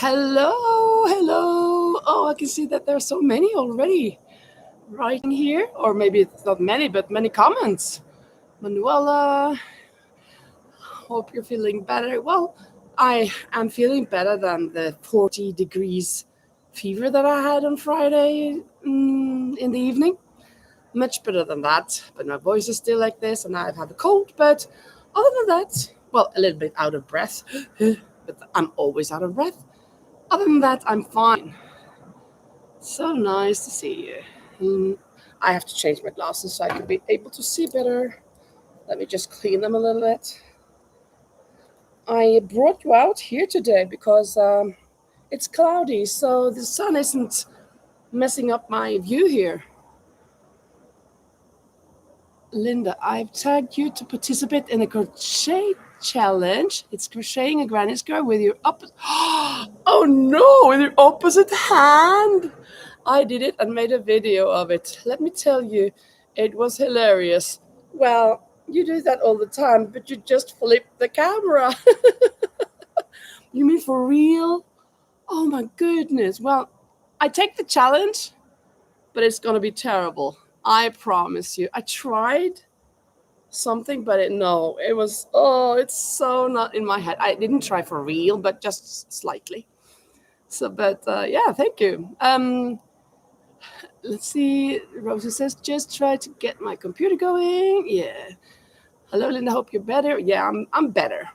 Hello, hello. Oh, I can see that there are so many already writing here, or maybe it's not many, but many comments. Manuela, hope you're feeling better. Well, I am feeling better than the 40 degrees fever that I had on Friday in the evening. Much better than that, but my voice is still like this, and I've had a cold. But other than that, well, a little bit out of breath, but I'm always out of breath. Other than that, I'm fine. So nice to see you. I have to change my glasses so I can be able to see better. Let me just clean them a little bit. I brought you out here today because it's cloudy, so the sun isn't messing up my view here. Linda, I've tagged you to participate in a crochet challenge. It's crocheting a granny square with your opposite. Oh no, with your opposite hand. I did it and made a video of it. Let me tell you, it was hilarious. Well, you do that all the time, but you just flip the camera. You mean for real? Oh my goodness. Well, I take the challenge, but it's going to be terrible. I promise you. I tried something, but no, it was, oh, it's so not in my head. I didn't try for real, but just slightly. So, but yeah, thank you. Let's see. Rosie says, just try to get my computer going. Yeah. Hello, Linda. Hope you're better. Yeah, I'm better.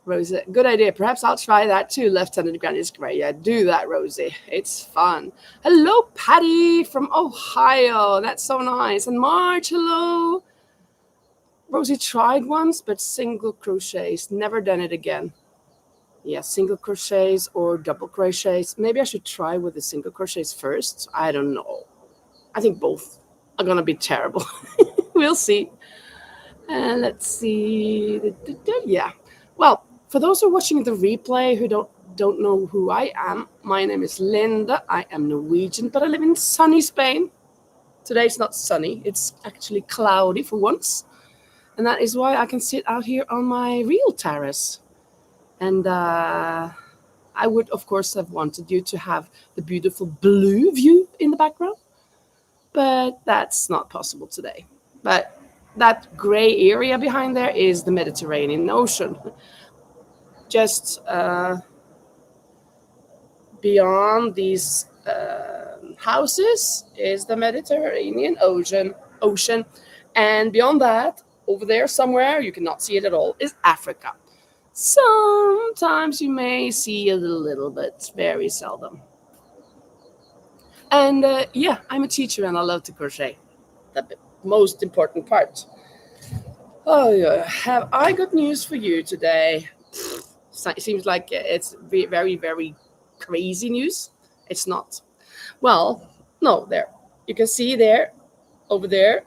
Rosie, good idea. Perhaps I'll try that too. Left-handed granny square. Yeah, do that, Rosie. It's fun. Hello, Patty from Ohio. That's so nice. And March, hello. Rosie tried once, but single crochets. Never done it again. Yeah, single crochets or double crochets. Maybe I should try with the single crochets first. I don't know. I think both are gonna be terrible. We'll see. And let's see. Yeah. Well, for those who are watching the replay who don't know who I am, my name is Linda. I am Norwegian, but I live in sunny Spain. Today it's not sunny. It's actually cloudy for once. And that is why I can sit out here on my real terrace. And I would, of course, have wanted you to have the beautiful blue view in the background. But that's not possible today. But that gray area behind there is the Mediterranean Ocean. Just beyond these houses is the Mediterranean Ocean. And beyond that, over there somewhere, you cannot see it at all, is Africa. Sometimes you may see a little bit, very seldom. And yeah, I'm a teacher and I love to crochet. The most important part. Oh yeah, have I got news for you today? It seems like it's very, very crazy news. It's not. Well, no, there. You can see there, over there,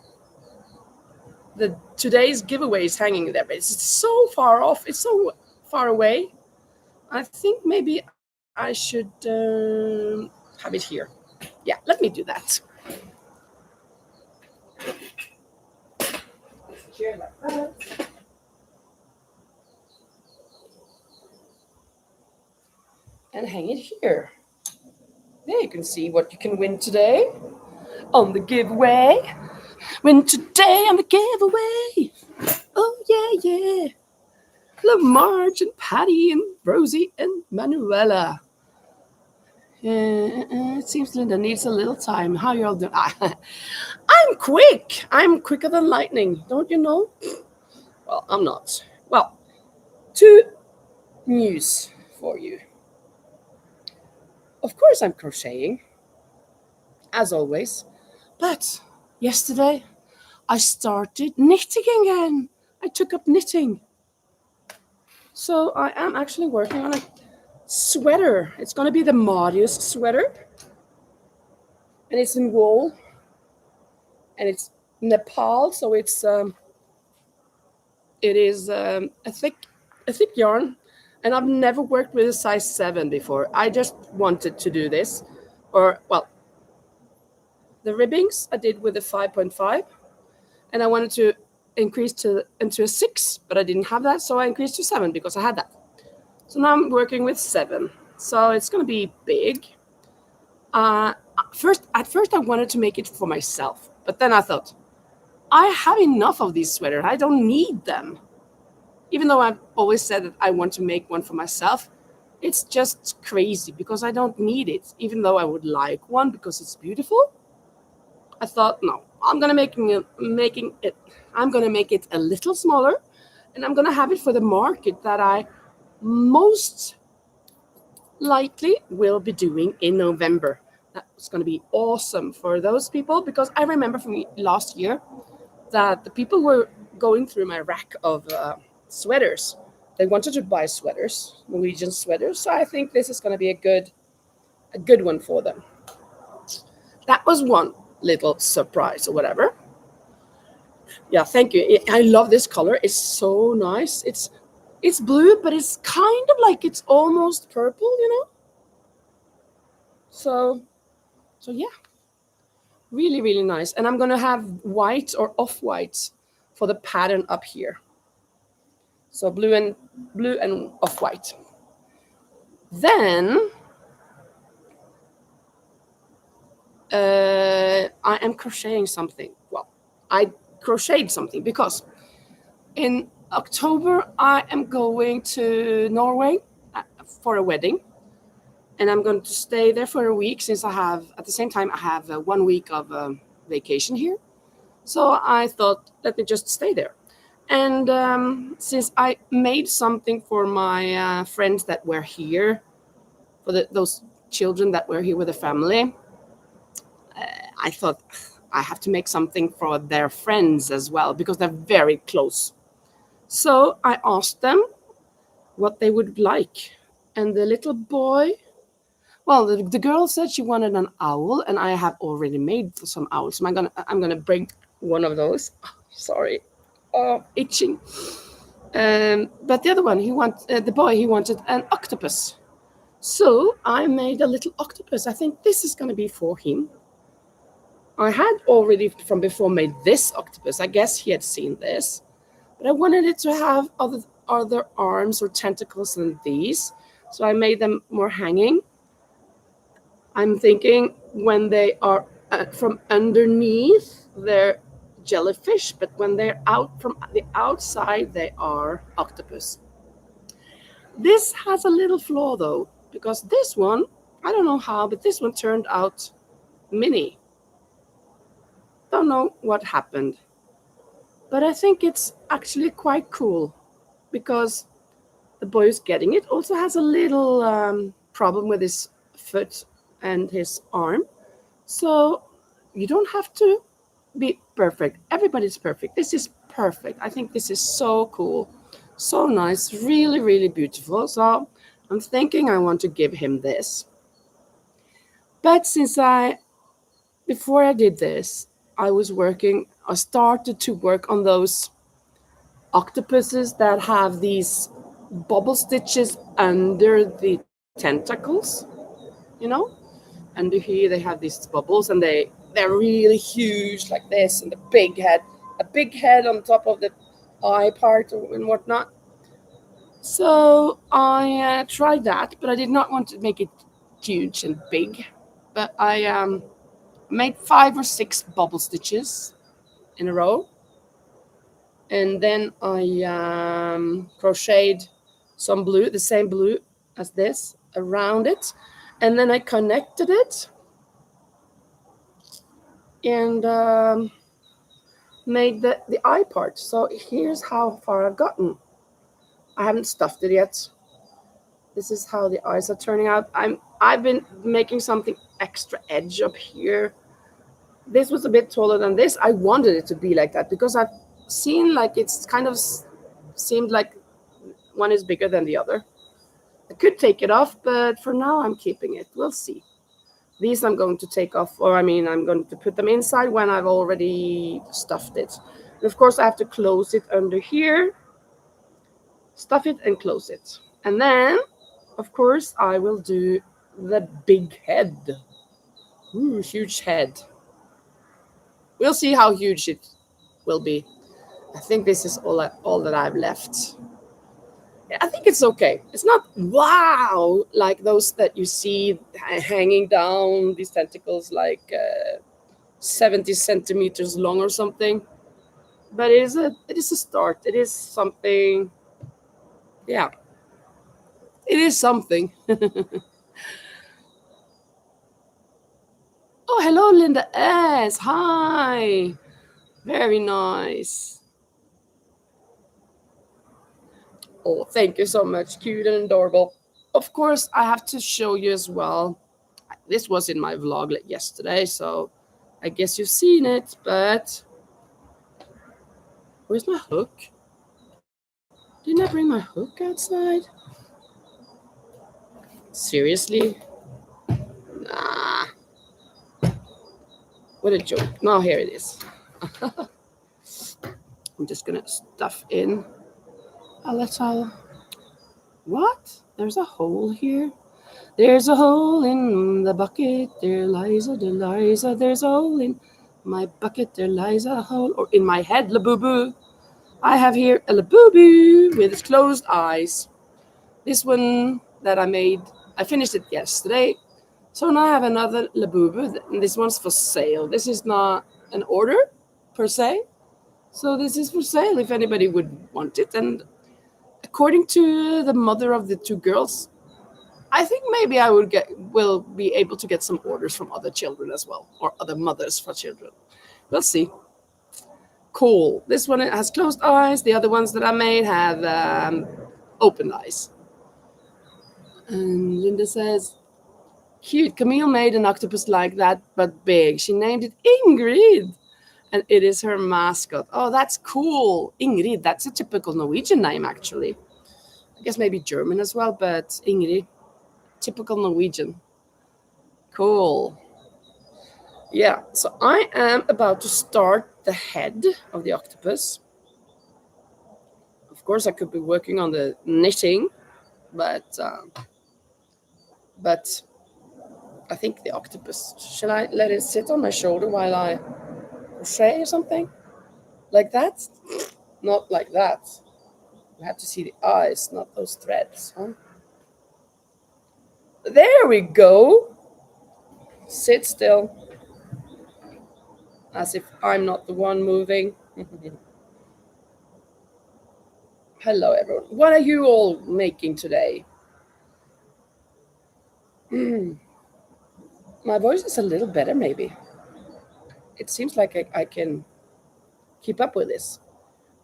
the today's giveaway is hanging there, but it's so far off. It's so far away. I think maybe I should have it here. Yeah, let me do that. Here like that. And hang it here. There you can see what you can win today on the giveaway. Win today on the giveaway. Oh, yeah, yeah. Hello, Marge and Patty and Rosie and Manuela. It seems Linda needs a little time. How you all doing? I'm quick. I'm quicker than lightning. Don't you know? Well, I'm not. Well, two news for you. Of course, I'm crocheting, as always. But yesterday, I started knitting again. I took up knitting. So I am actually working on a sweater. It's going to be the Marius-sweater. And it's in wool. And it's Nepal, so it is a thick yarn. And I've never worked with a size 7 before. I just wanted to do this. Or, well, the ribbings I did with a 5.5. And I wanted to increase into a 6, but I didn't have that. So I increased to 7 because I had that. So now I'm working with 7. So it's going to be big. At first, I wanted to make it for myself, but then I thought, I have enough of these sweaters. I don't need them. Even though I've always said that I want to make one for myself, it's just crazy because I don't need it. Even though I would like one because it's beautiful, I thought, no, I'm gonna I'm gonna make it a little smaller, and I'm gonna have it for the market that I most likely will be doing in November. That's going to be awesome for those people because I remember from last year that the people were going through my rack of sweaters. They wanted to buy sweaters, Norwegian sweaters. So I think this is going to be a good one for them. That was one little surprise or whatever. Yeah, thank you. I love this color. It's so nice. It's blue, but it's kind of like it's almost purple, you know. So yeah, really, really nice. And I'm gonna have white or off-white for the pattern up here. So blue and off-white. Then I am crocheting something. Well, I crocheted something because in October I am going to Norway for a wedding. And I'm going to stay there for a week since at the same time, I have 1 week of vacation here. So I thought, let me just stay there. And since I made something for my friends that were here, for those children that were here with the family, I thought I have to make something for their friends as well because they're very close. So I asked them what they would like. And the little boy, well, the girl said she wanted an owl, and I have already made some owls. So I'm gonna bring one of those. Sorry, itching. But the other one, the boy, he wanted an octopus. So I made a little octopus. I think this is gonna be for him. I had already from before made this octopus. I guess he had seen this, but I wanted it to have other arms or tentacles than these. So I made them more hanging. I'm thinking when they are from underneath, they're jellyfish, but when they're out from the outside, they are octopus. This has a little flaw though, because this one, I don't know how, but this one turned out mini. Don't know what happened, but I think it's actually quite cool because the boy who's getting it also has a little problem with his foot and his arm. So you don't have to be perfect. Everybody's perfect. This is perfect. I think this is so cool. So nice. Really, really beautiful. So I'm thinking I want to give him this. But before I did this, I started to work on those octopuses that have these bubble stitches under the tentacles, you know? Under here they have these bubbles and they're really huge like this, and a big head on top of the eye part and whatnot. So I tried that, but I did not want to make it huge and big. But I made 5 or 6 bubble stitches in a row, and then I crocheted some blue, the same blue as this, around it, and then I connected it and made the eye part. So here's how far I've gotten. I haven't stuffed it yet. This is how the eyes are turning out. I've been making something extra edge up here. This was a bit taller than this. I wanted it to be like that because I've seen like it's kind of seemed like one is bigger than the other. I could take it off, but for now I'm keeping it. We'll see. These I'm going to take off, I'm going to put them inside when I've already stuffed it. And of course, I have to close it under here, stuff it and close it. And then, of course, I will do the big head. Ooh, huge head. We'll see how huge it will be. I think this is all that I've left. I think it's okay. It's not wow like those that you see hanging down, these tentacles like 70 centimeters long or something. But it is a start. It is something. Yeah, it is something. Oh, hello, Linda S. Hi. Very nice. Oh, thank you so much. Cute and adorable. Of course, I have to show you as well. This was in my vlog yesterday, so I guess you've seen it, but where's my hook? Didn't I bring my hook outside? Seriously? Nah. What a joke. Now here it is. I'm just gonna stuff in a little. What? There's a hole here. There's a hole in the bucket. There lies a Deliza. There's a hole in my bucket. There lies a hole. Or in my head, Labubu. I have here a Labubu with its closed eyes. This one that I made, I finished it yesterday. So now I have another Labubu. And this one's for sale. This is not an order per se. So this is for sale if anybody would want it. And according to the mother of the two girls, I think maybe I will be able to get some orders from other children as well, or other mothers for children. We'll see. Cool. This one has closed eyes. The other ones that I made have open eyes. And Linda says, cute. Camille made an octopus like that, but big. She named it Ingrid. And it is her mascot. Oh, that's cool. Ingrid. That's a typical Norwegian name, actually. I guess maybe German as well, but Ingrid. Typical Norwegian. Cool. Yeah, so I am about to start the head of the octopus. Of course, I could be working on the knitting, but I think the octopus. Shall I let it sit on my shoulder while I crochet or something? Like that? Not like that. You have to see the eyes, not those threads. Huh? There we go. Sit still. As if I'm not the one moving. Hello, everyone. What are you all making today? My voice is a little better, maybe. It seems like I can keep up with this.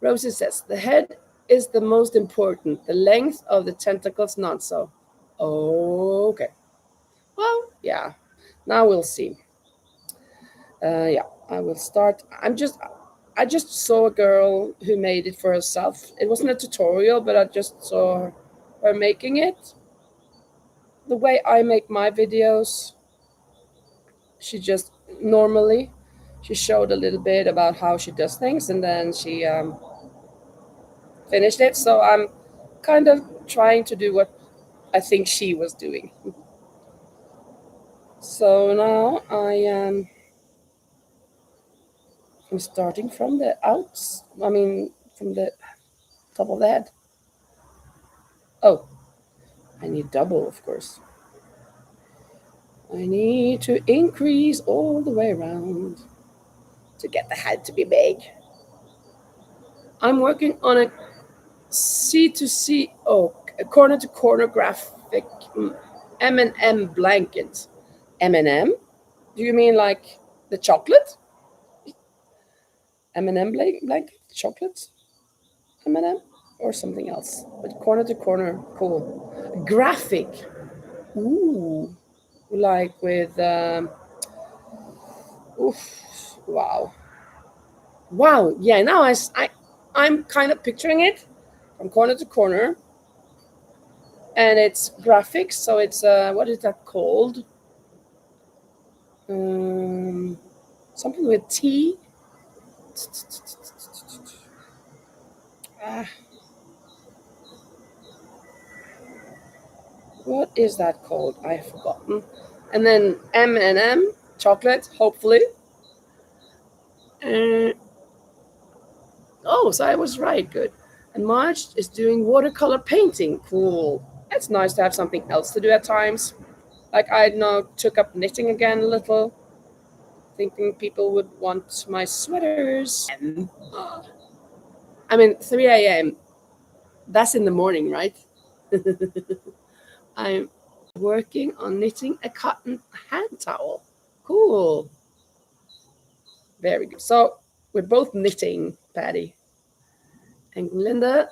Rosie says, the head is the most important. The length of the tentacles, not so. Oh, okay. Well, yeah. Now we'll see. Yeah, I will start. I just saw a girl who made it for herself. It wasn't a tutorial, but I just saw her making it. The way I make my videos, she just normally she showed a little bit about how she does things, and then she finished it. So I'm kind of trying to do what I think she was doing. So now I'm starting from the outs. I mean, from the top of the head. Oh, I need double, of course. I need to increase all the way around to get the head to be big. I'm working on a C2C, a corner to corner graphic M&M blanket. M&M? Do you mean like the chocolate? M&M blanket? Chocolate? M&M? Or something else? But corner to corner, cool. Graphic. Ooh. Like with, oof, wow. Wow, yeah, now I'm kind of picturing it from corner to corner. And it's graphics, so it's, what is that called? Something with T. What is that called? I've forgotten. And then M&M, chocolate, hopefully. Oh, so I was right. Good. And Marge is doing watercolor painting. Cool. It's nice to have something else to do at times. Like I now took up knitting again a little, thinking people would want my sweaters. I mean, 3 a.m. That's in the morning, right? I'm working on knitting a cotton hand towel. Cool. Very good. So we're both knitting, Patty. And Linda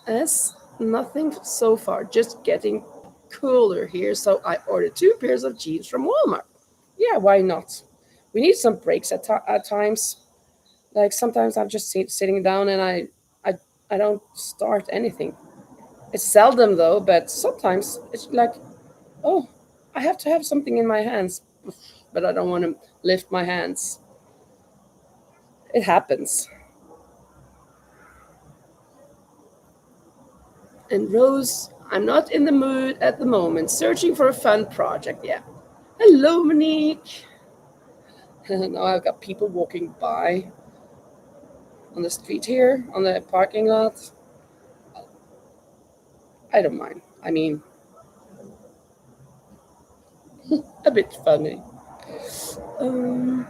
has nothing so far, just getting cooler here. So I ordered 2 pairs of jeans from Walmart. Yeah, why not? We need some breaks at times. Like sometimes I'm just sitting down and I, I don't start anything. It's seldom though, but sometimes it's like, oh, I have to have something in my hands, but I don't want to lift my hands. It happens. And Rose, I'm not in the mood at the moment. Searching for a fun project. Yeah. Hello, Monique. Now I've got people walking by on the street here, on the parking lot. I don't mind. I mean, a bit funny. Um,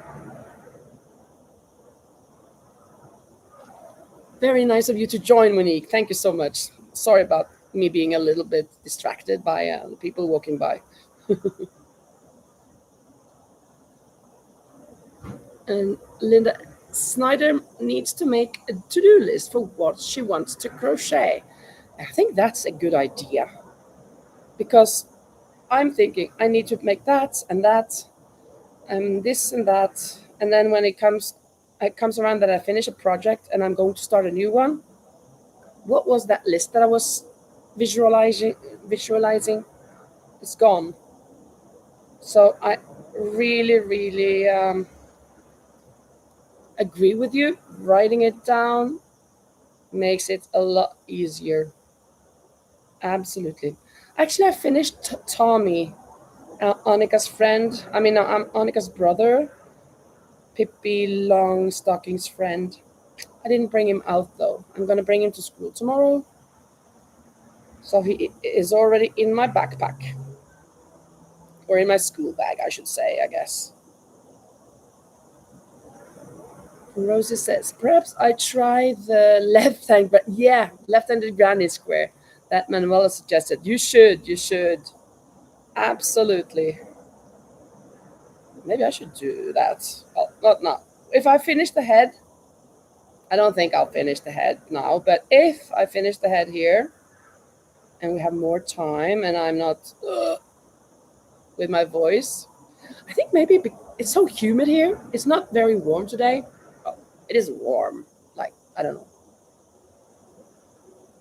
Very nice of you to join, Monique. Thank you so much. Sorry about me being a little bit distracted by the people walking by. And Linda Snyder needs to make a to-do list for what she wants to crochet. I think that's a good idea because I'm thinking I need to make that and that and this and that, and then when it comes around that I finish a project and I'm going to start a new one. What was that list that I was visualizing? It's gone. So I really agree with you. Writing it down makes it a lot easier. Absolutely. Actually, I finished Tommy, Annika's friend. I mean, I'm Annika's brother, Pippi Longstocking's friend. I didn't bring him out though. I'm gonna bring him to school tomorrow. So he is already in my backpack. Or in my school bag, I should say, I guess. Rosie says, perhaps I try the left-hand, but yeah, left-handed granny square that Manuela suggested. You should. Absolutely. Maybe I should do that. Well, not now. If I finish the head, I don't think I'll finish the head now, but if I finish the head here and we have more time and I'm not with my voice, I think maybe it's so humid here. It's not very warm today. Oh, it is warm. Like, I don't know.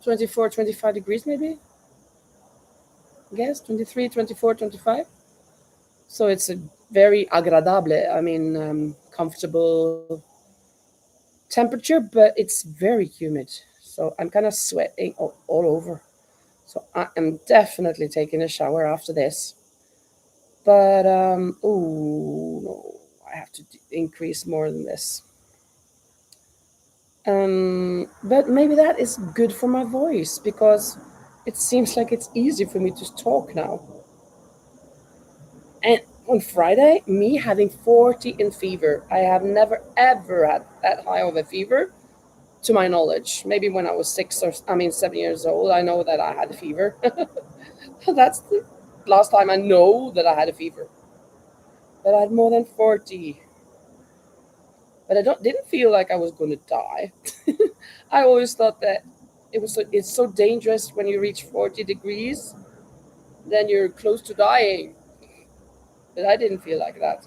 24, 25 degrees maybe? I guess 23, 24, 25. So it's a very agradable, I mean, comfortable temperature, but it's very humid. So I'm kind of sweating all over. So I am definitely taking a shower after this. But, oh, no, I have to increase more than this. But maybe that is good for my voice because it seems like it's easy for me to talk now. And on Friday, me having 40 in fever. I have never ever had that high of a fever, to my knowledge. Maybe when I was 7 years old, I know that I had a fever. That's the last time I know that I had a fever. But I had more than 40. But I didn't feel like I was going to die. I always thought that it's so dangerous when you reach 40 degrees, then you're close to dying. But I didn't feel like that.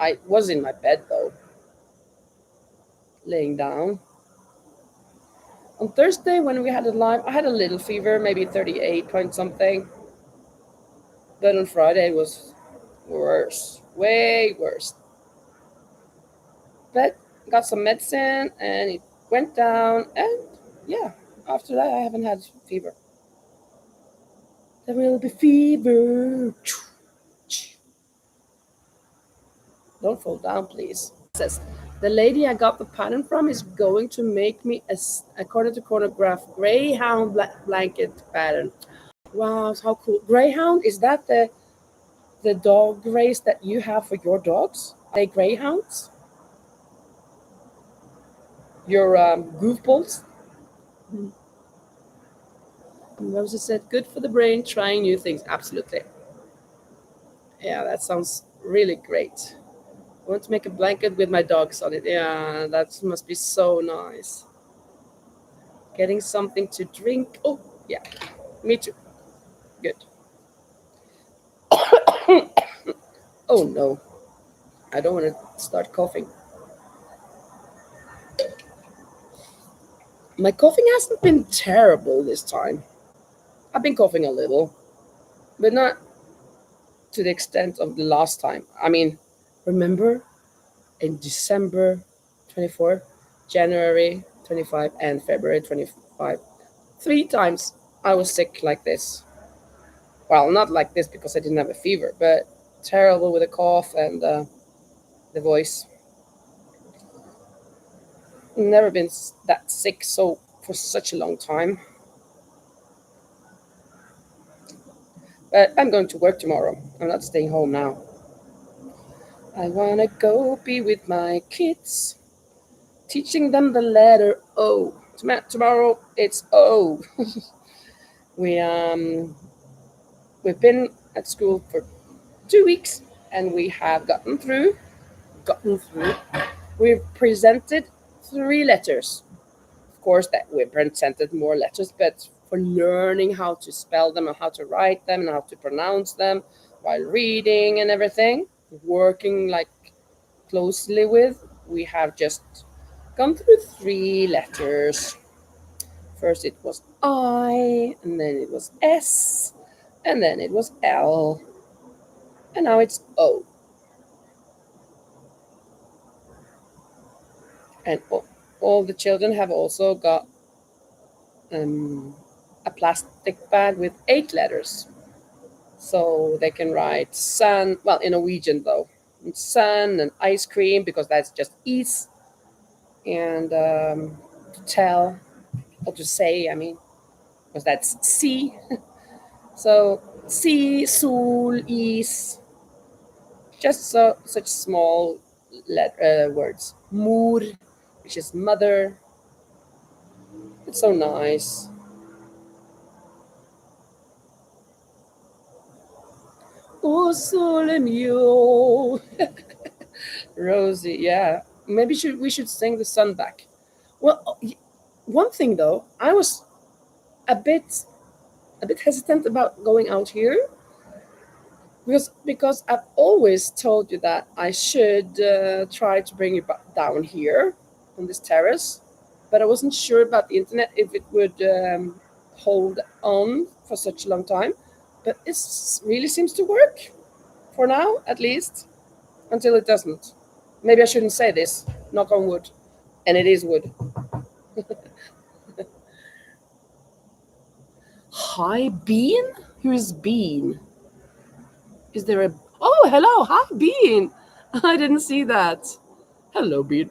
I was in my bed though, laying down. On Thursday when we had it live, I had a little fever, maybe 38 point something. But on Friday it was worse, way worse. But got some medicine and it went down, and yeah, after that I haven't had fever. There will be fever. Don't fall down, please. Says The lady I got the pattern from is going to make me a corner to corner graph greyhound blanket pattern. Wow, how cool! Greyhound, is that the dog race that you have for your dogs? Are they greyhounds? Your goofballs? Mhm. Rosa said, "Good for the brain, trying new things." Absolutely. Yeah, that sounds really great. I want to make a blanket with my dogs on it. Yeah, that must be so nice. Getting something to drink. Oh, yeah, me too. Good. Oh no, I don't want to start coughing. My coughing hasn't been terrible this time. I've been coughing a little, but not to the extent of the last time. I mean, remember in December 24, January 25, and February 25, 3 times I was sick like this. Well, not like this because I didn't have a fever, but terrible with a cough and the voice. Never been that sick so for such a long time. But I'm going to work tomorrow. I'm not staying home now. I wanna go be with my kids, teaching them the letter O. Tomorrow it's O. we we've been at school for 2 weeks and we have gotten through. We've presented 3 letters. Of course, that we presented more letters, but for learning how to spell them and how to write them and how to pronounce them while reading and everything, working like closely with, we have just gone through 3 letters. First it was I, and then it was S, and then it was L, and now it's O. And all the children have also got a plastic bag with 8 letters. So they can write sun, well, in Norwegian though, sun and ice cream, because that's just is, and to tell, or to say, I mean, because that's sea. So sea, sol, is, just such small words. Mor, which is mother. It's so nice. Oh, sole mio. Rosie, yeah. Maybe we should sing the sun back. Well, one thing though, I was a bit hesitant about going out here because I've always told you that I should try to bring you down here on this terrace, but I wasn't sure about the internet if it would hold on for such a long time. But it really seems to work for now, at least, until it doesn't. Maybe I shouldn't say this. Knock on wood, and it is wood. Hi, Bean. Who is Bean? Is there a... Oh, hello. Hi, Bean. I didn't see that. Hello, Bean.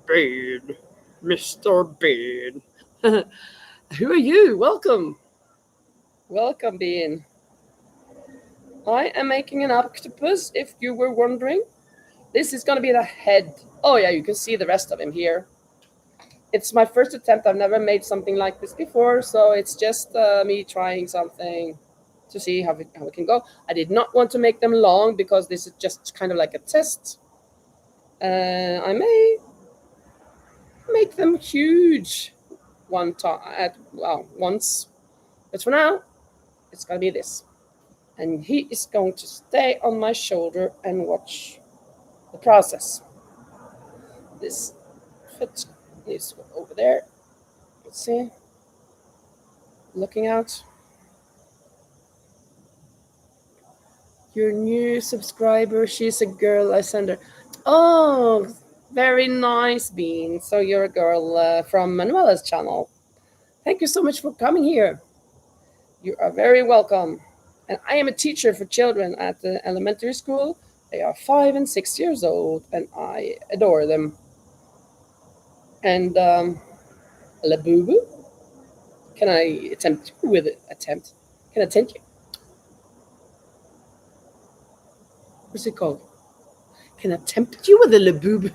Bean. Mr. Bean. Who are you? Welcome. Welcome, Bean. I am making an octopus, if you were wondering. This is going to be the head. Oh, yeah, you can see the rest of him here. It's my first attempt. I've never made something like this before, so it's just me trying something to see how it can go. I did not want to make them long because this is just kind of like a test. I may make them huge once, but for now, it's gonna be this. And he is going to stay on my shoulder and watch the process. This foot needs to go over there. Let's see. Looking out. Your new subscriber, she's a girl, I send her. Oh, very nice, Bean. So you're a girl from Manuela's channel. Thank you so much for coming here. You are very welcome. And I am a teacher for children at the elementary school, They are 5 and 6 years old, and I adore them. And Labubu, can I attempt you with it? Attempt? Can I tempt you? What's it called? Can I tempt you with a Labubu?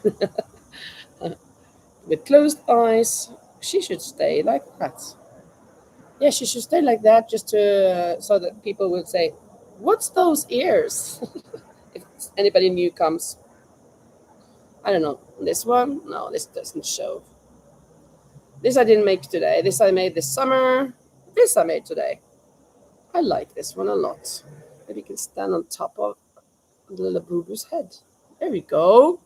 With closed eyes, she should stay like that. Yeah, she should stay like that just to so that people will say, "What's those ears?" If anybody new comes, I don't know. This one? No, this doesn't show. This I didn't make today. This I made this summer. This I made today. I like this one a lot. Maybe you can stand on top of the little boo-boo's head. There we go.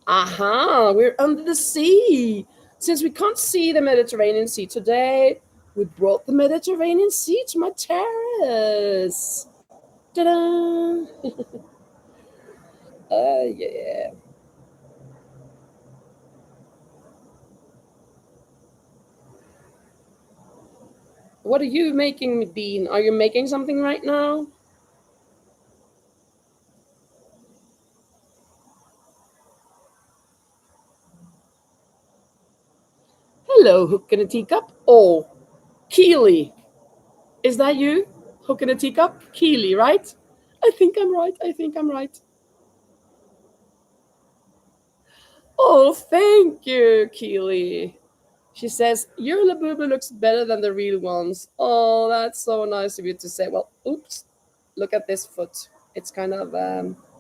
Aha, we're under the sea. Since we can't see the Mediterranean Sea today, we brought the Mediterranean Sea to my terrace. Ta-da! Yeah. What are you making, Bean? Are you making something right now? Hello, Hook and a Teacup. Oh, Keely. Is that you? Hook and a Teacup? Keely, right? I think I'm right. I think I'm right. Oh, thank you, Keely. She says, your Labubu looks better than the real ones. Oh, that's so nice of you to say. Well, oops. Look at this foot. It's kind of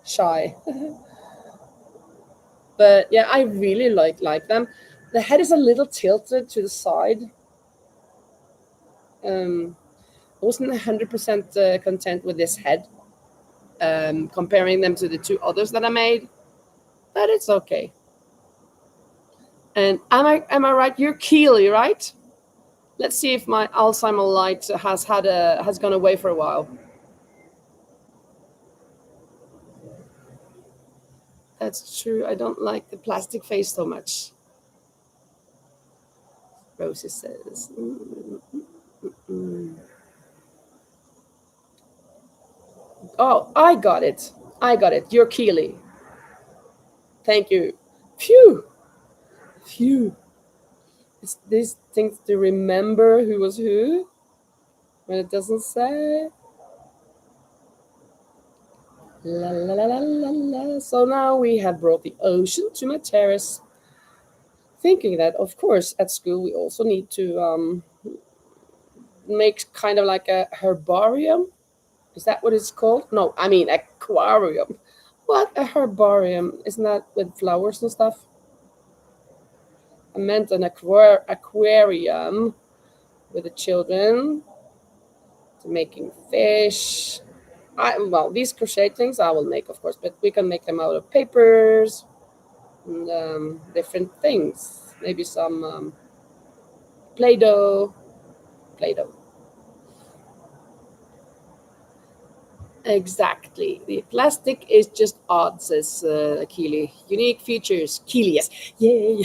shy. But yeah, I really like them. The head is a little tilted to the side. I wasn't 100% content with this head, comparing them to the two others that I made, but it's okay. And am I right? You're Keely, right? Let's see if my Alzheimer light has gone away for a while. That's true. I don't like the plastic face so much. Rosie says. Mm. Oh, I got it. I got it. You're Keely. Thank you. Phew. Phew. It's these things to remember who was who when it doesn't say. La la la la la la. So now we have brought the ocean to my terrace. Thinking that, of course, at school we also need to make kind of like a herbarium. Is that what it's called? No, I mean aquarium. What, a herbarium? Isn't that with flowers and stuff? I meant an aquarium with the children to making fish. Well, these crochet things I will make, of course, but we can make them out of papers and different things. Maybe some Play-Doh. Play-Doh. Exactly. The plastic is just odd, says Keely. Unique features. Keely, yes. Yay.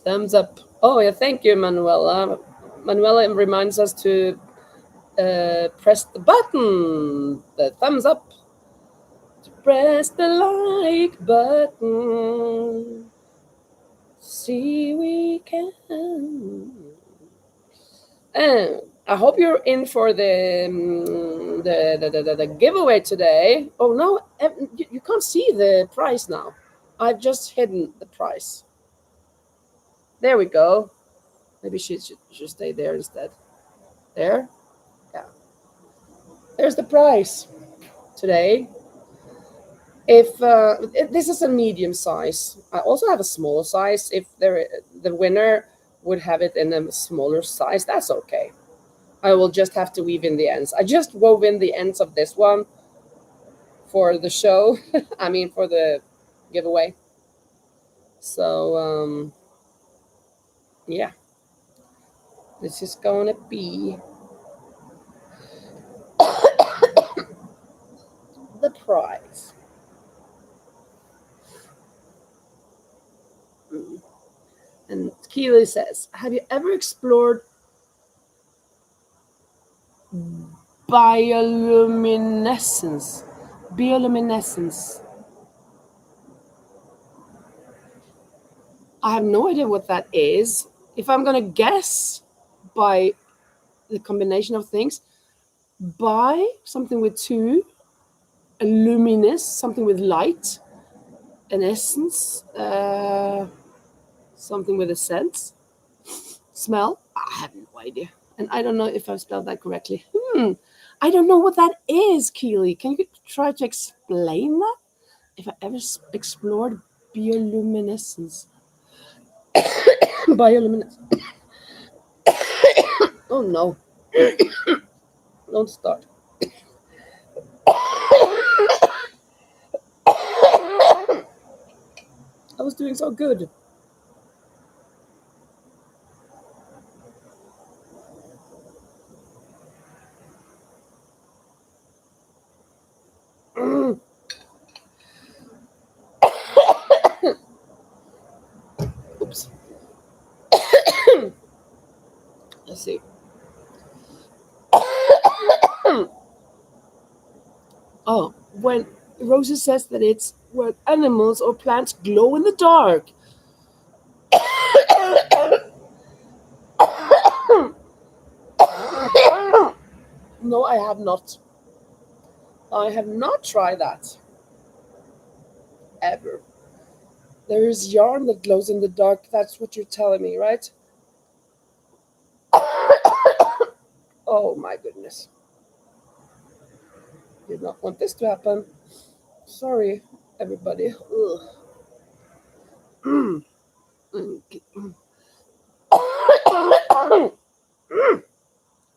Thumbs up. Oh, yeah, thank you, Manuela. Manuela reminds us to press the button, the thumbs up. To press the like button. See, we can. And I hope you're in for the giveaway today. Oh no, you can't see the price now. I've just hidden the price. There we go. Maybe she should stay there instead. There, yeah. There's the price today. If this is a medium size, I also have a smaller size. If the winner would have it in a smaller size, that's okay. I will just have to weave in the ends. I just wove in the ends of this one for the show. I mean, for the giveaway. So, yeah, this is going to be the prize. And Keely says, have you ever explored bioluminescence. Bioluminescence. I have no idea what that is. If I'm going to guess by the combination of things, by something with two, a luminous, something with light, an essence, something with a sense, smell. I have no idea. And I don't know if I've spelled that correctly. I don't know what that is, Keely. Can you try to explain that? If I ever explored bioluminescence. Bioluminescence. Oh no. Don't start. I was doing so good. Oops. Let's see. Oh, when Rosie says that it's when animals or plants glow in the dark. No, I have not. I have not tried that. Ever. There is yarn that glows in the dark. That's what you're telling me, right? Oh my goodness. Did not want this to happen. Sorry, everybody.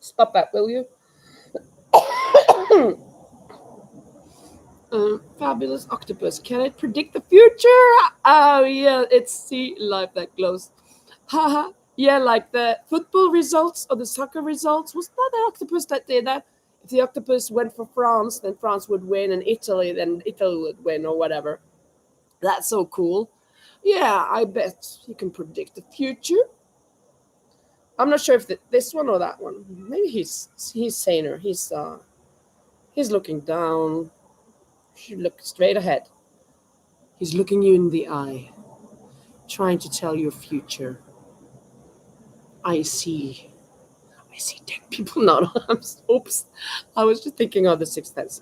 Stop that, will you? Fabulous octopus. Can it predict the future? Oh yeah, it's sea life that glows. Haha. Yeah, like the football results or the soccer results. Was that the octopus that did that? If the octopus went for France, then France would win, and Italy, then Italy would win, or whatever. That's so cool. Yeah, I bet you can predict the future. I'm not sure if this one or that one. Maybe he's saner. He's looking down. You look straight ahead. He's looking you in the eye, trying to tell your future. I see dead people. No, oops. I was just thinking of the Sixth Sense.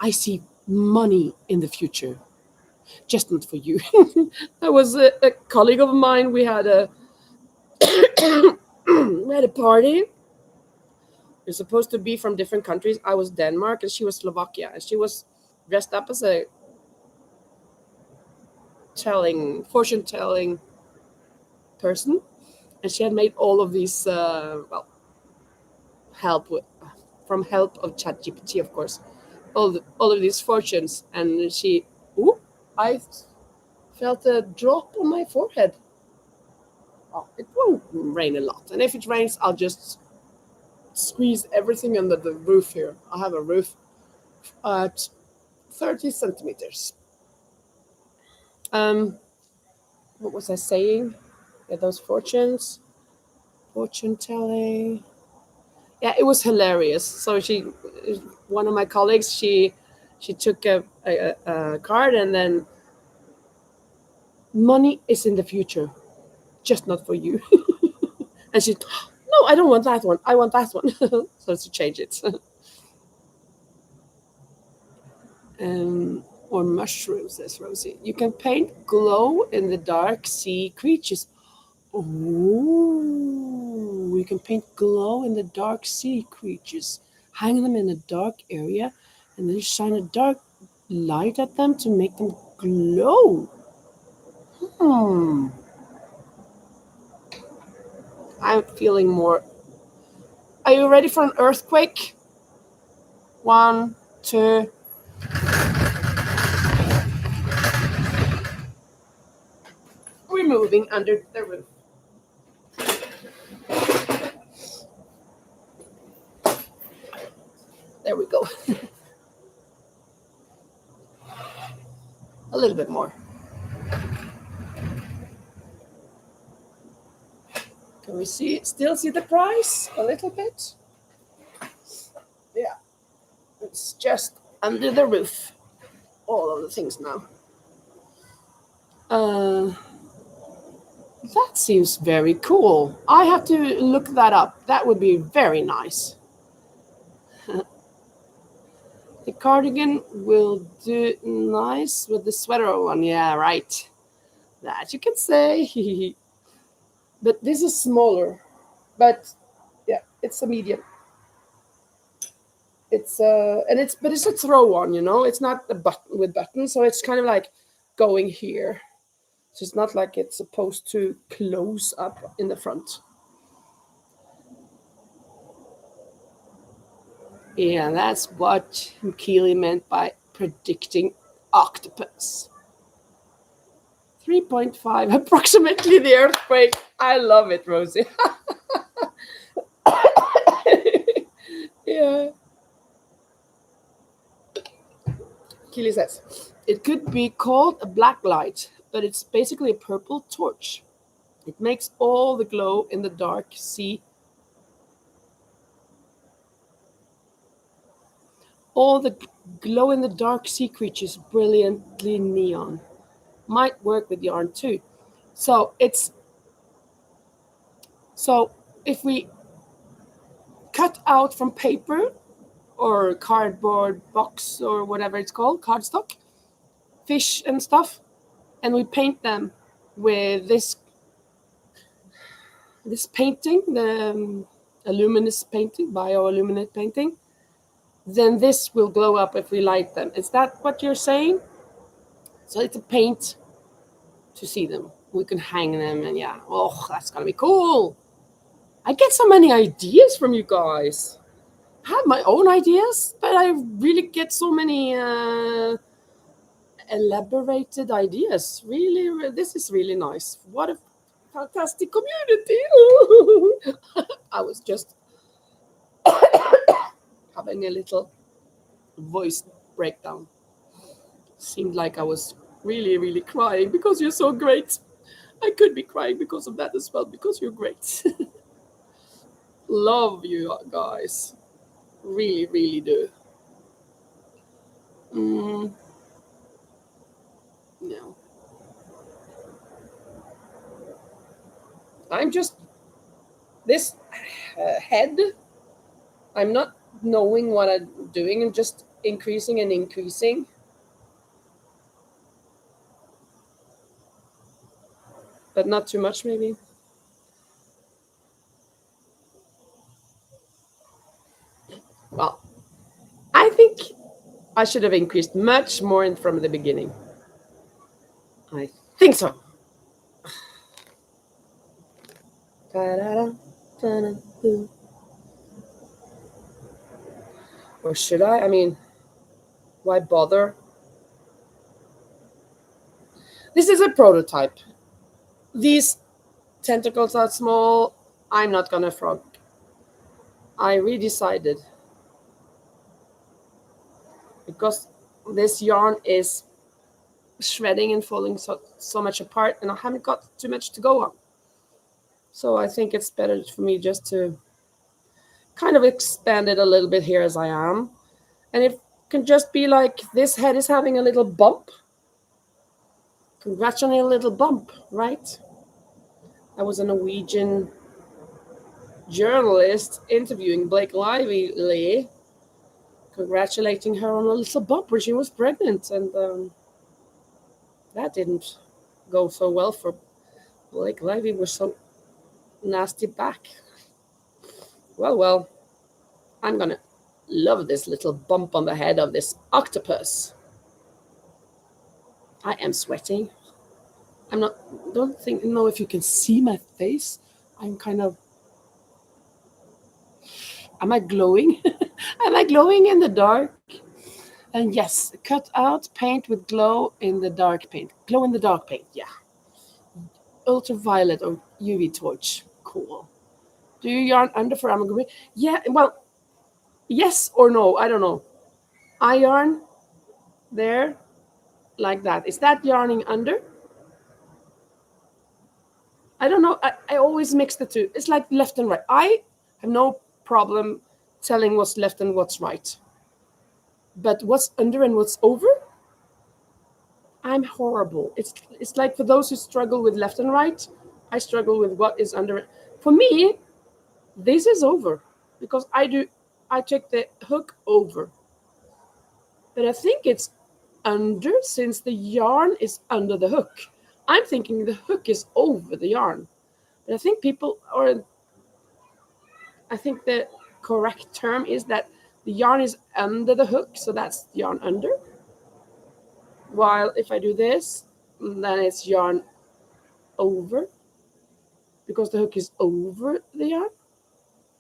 I see money in the future, just not for you. That was a colleague of mine. We had a party. We're supposed to be from different countries. I was Denmark and she was Slovakia, and she was dressed up as a fortune telling person, and she had made all of these help of ChatGPT, of course, all of these fortunes, and I felt a drop on my forehead. Oh, it won't rain a lot, and if it rains, I'll just squeeze everything under the roof here. I have a roof at 30 centimeters. What was I saying? Yeah, those fortune telling. Yeah, it was hilarious. So one of my colleagues, she took a card, and then money is in the future, just not for you. And she, no, I don't want that one. I want that one. So to change it. Or mushrooms, says Rosie. You can paint glow in the dark sea creatures. Oh, we can paint glow in the dark sea creatures. Hang them in a dark area and then shine a dark light at them to make them glow. I'm feeling more. Are you ready for an earthquake? 1, 2. We're moving under the roof. There we go. A little bit more. Come Can we still see the price a little bit? Yeah, it's just under the roof. All of the things now. That seems very cool. I have to look that up. That would be very nice. The cardigan will do nice with the sweater one. Yeah, right. That you can say. But this is smaller. But yeah, it's a medium. It's but it's a throw on, you know. It's not a button with buttons, so it's kind of like going here. So it's not like it's supposed to close up in the front. Yeah, that's what Keely meant by predicting octopus. 3.5, approximately the earthquake. I love it, Rosie. Yeah. Keely says, it could be called a black light, but it's basically a purple torch. It makes all the glow in the dark see. All the glow in the dark sea creatures brilliantly neon. Might work with yarn too. So if we cut out from paper or cardboard box or whatever it's called, cardstock, fish and stuff, and we paint them with this painting, the luminous painting, bioluminate painting, then this will glow up if we light them. Is that what you're saying? So it's a paint to see them. We can hang them, and yeah, oh, that's gonna be cool. I get so many ideas from you guys. I have my own ideas, but I really get so many elaborated ideas. Really, this is really nice. What a fantastic community. I was just having a little voice breakdown. Seemed like I was really, really crying because you're so great. I could be crying because of that as well, because you're great. Love you guys. Really, really do. No. I'm just, this head, I'm not knowing what I'm doing and just increasing and increasing. But not too much, maybe. Well, I think I should have increased much more from the beginning. I think so. Or should I? I mean, why bother? This is a prototype. These tentacles are small. I'm not gonna frog. I redecided. Because this yarn is shredding and falling so much apart, and I haven't got too much to go on. So I think it's better for me just to kind of expand it a little bit here as I am. And it can just be like this head is having a little bump. Congrats on your little bump, right? I was a Norwegian journalist interviewing Blake Lively, congratulating her on a little bump where she was pregnant, and that didn't go so well for Blake Lively. Was so nasty back. Well, I'm gonna love this little bump on the head of this octopus. I am sweating. I'm not, don't know if you can see my face. I'm kind of, am I glowing? Am I glowing in the dark? And yes, cut out paint with glow in the dark paint. Glow in the dark paint, yeah. Ultraviolet or UV torch, cool. Do you yarn under for amigurumi? Yeah, well, yes or no, I don't know. I yarn there like that. Is that yarning under? I don't know. I always mix the two. It's like left and right. I have no problem telling what's left and what's right. But what's under and what's over, I'm horrible. It's like for those who struggle with left and right, I struggle with what is under. For me, this is over because I take the hook over. But I think it's under since the yarn is under the hook. I'm thinking the hook is over the yarn. But I think people, or I think the correct term is that the yarn is under the hook, so that's the yarn under. While if I do this, then it's yarn over because the hook is over the yarn.